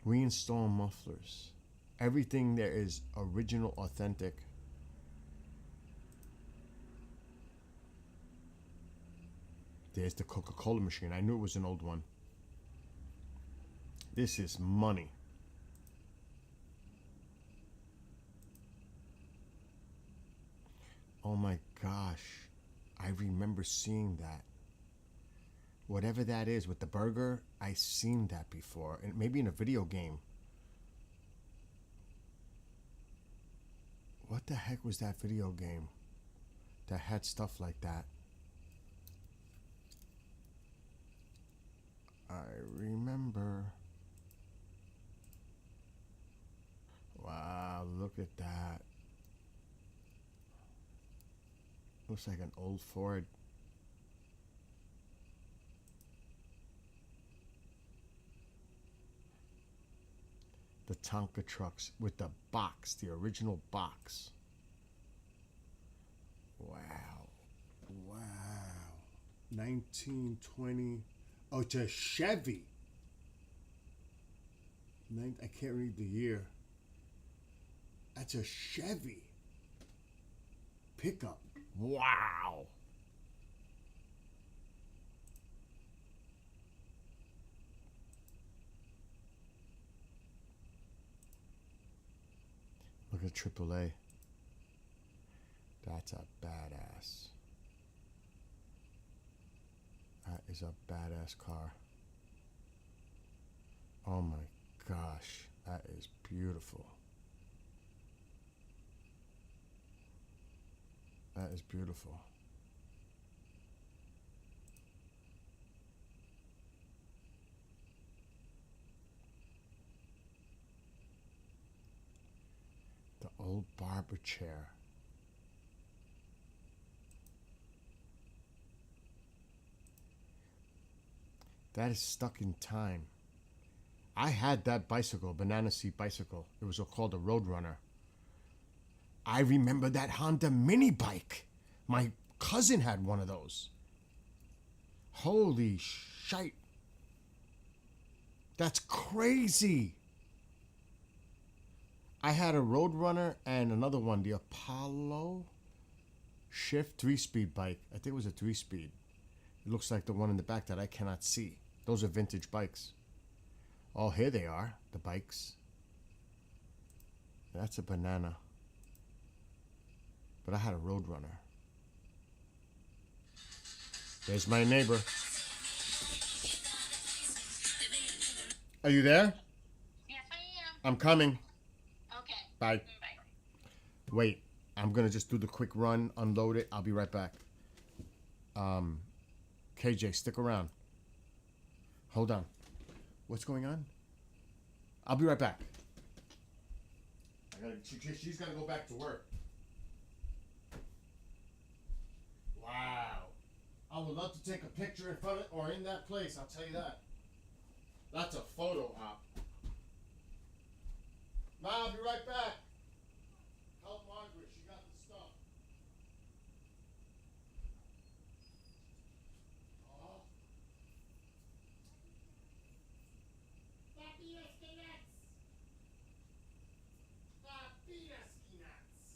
Reinstall mufflers. Everything there is original, authentic. There's the Coca-Cola machine. I knew it was an old one. This is money. Oh my gosh. I remember seeing that. Whatever that is with the burger, I've seen that before. And maybe in a video game. What the heck was that video game that had stuff like that? I remember. Wow, look at that. Looks like an old Ford. The Tonka trucks with the box, the original box. Wow. Wow. 1920. Oh, it's a Chevy. I can't read the year. That's a Chevy pickup. Wow. Look at AAA. That's a badass. That is a badass car. Oh my gosh, that is beautiful. That is beautiful. The old barber chair. That is stuck in time. I had that bicycle, banana seat bicycle. It was called a Roadrunner. I remember that Honda mini bike. My cousin had one of those. Holy shite. That's crazy. I had a Roadrunner and another one, the Apollo Shift 3-speed bike. I think it was a 3-speed. It looks like the one in the back that I cannot see. Those are vintage bikes. Oh, here they are, the bikes. That's a banana. But I had a Roadrunner. There's my neighbor. Are you there? Yes, I am. I'm coming. Okay. Bye. Bye. Wait, I'm gonna just do the quick run, unload it. I'll be right back. KJ, stick around. Hold on. What's going on? I'll be right back. She's gotta go back to work. Wow. I would love to take a picture in front of or in that place, I'll tell you that. That's a photo op. Ma, I'll be right back. Help Margaret, she got the stuff. Oh. Papi Esquinets. Papi Esquinets.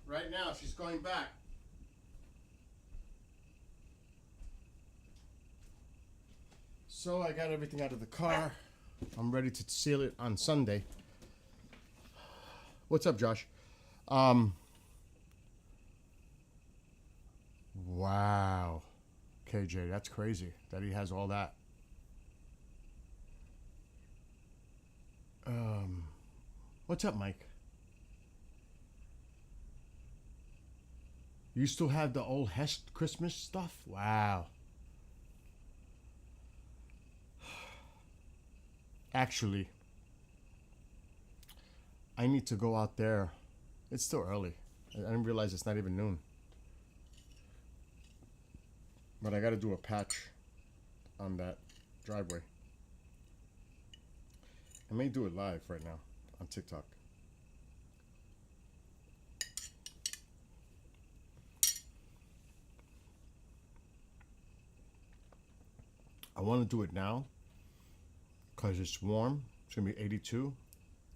Right now, she's going back. So I got everything out of the car. I'm ready to seal it on Sunday. What's up, Josh? Wow. KJ, that's crazy that he has all that. What's up, Mike? You still have the old Hest Christmas stuff? Wow. Actually, I need to go out there. It's still early. I didn't realize it's not even noon. But I got to do a patch on that driveway. I may do it live right now on TikTok. I want to do it now because it's warm. It's going to be 82.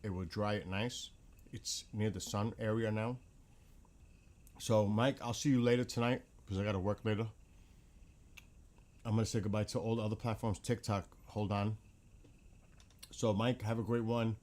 It will dry it nice. It's near the sun area now. So, Mike, I'll see you later tonight because I got to work later. I'm going to say goodbye to all the other platforms. TikTok, hold on. So, Mike, have a great one.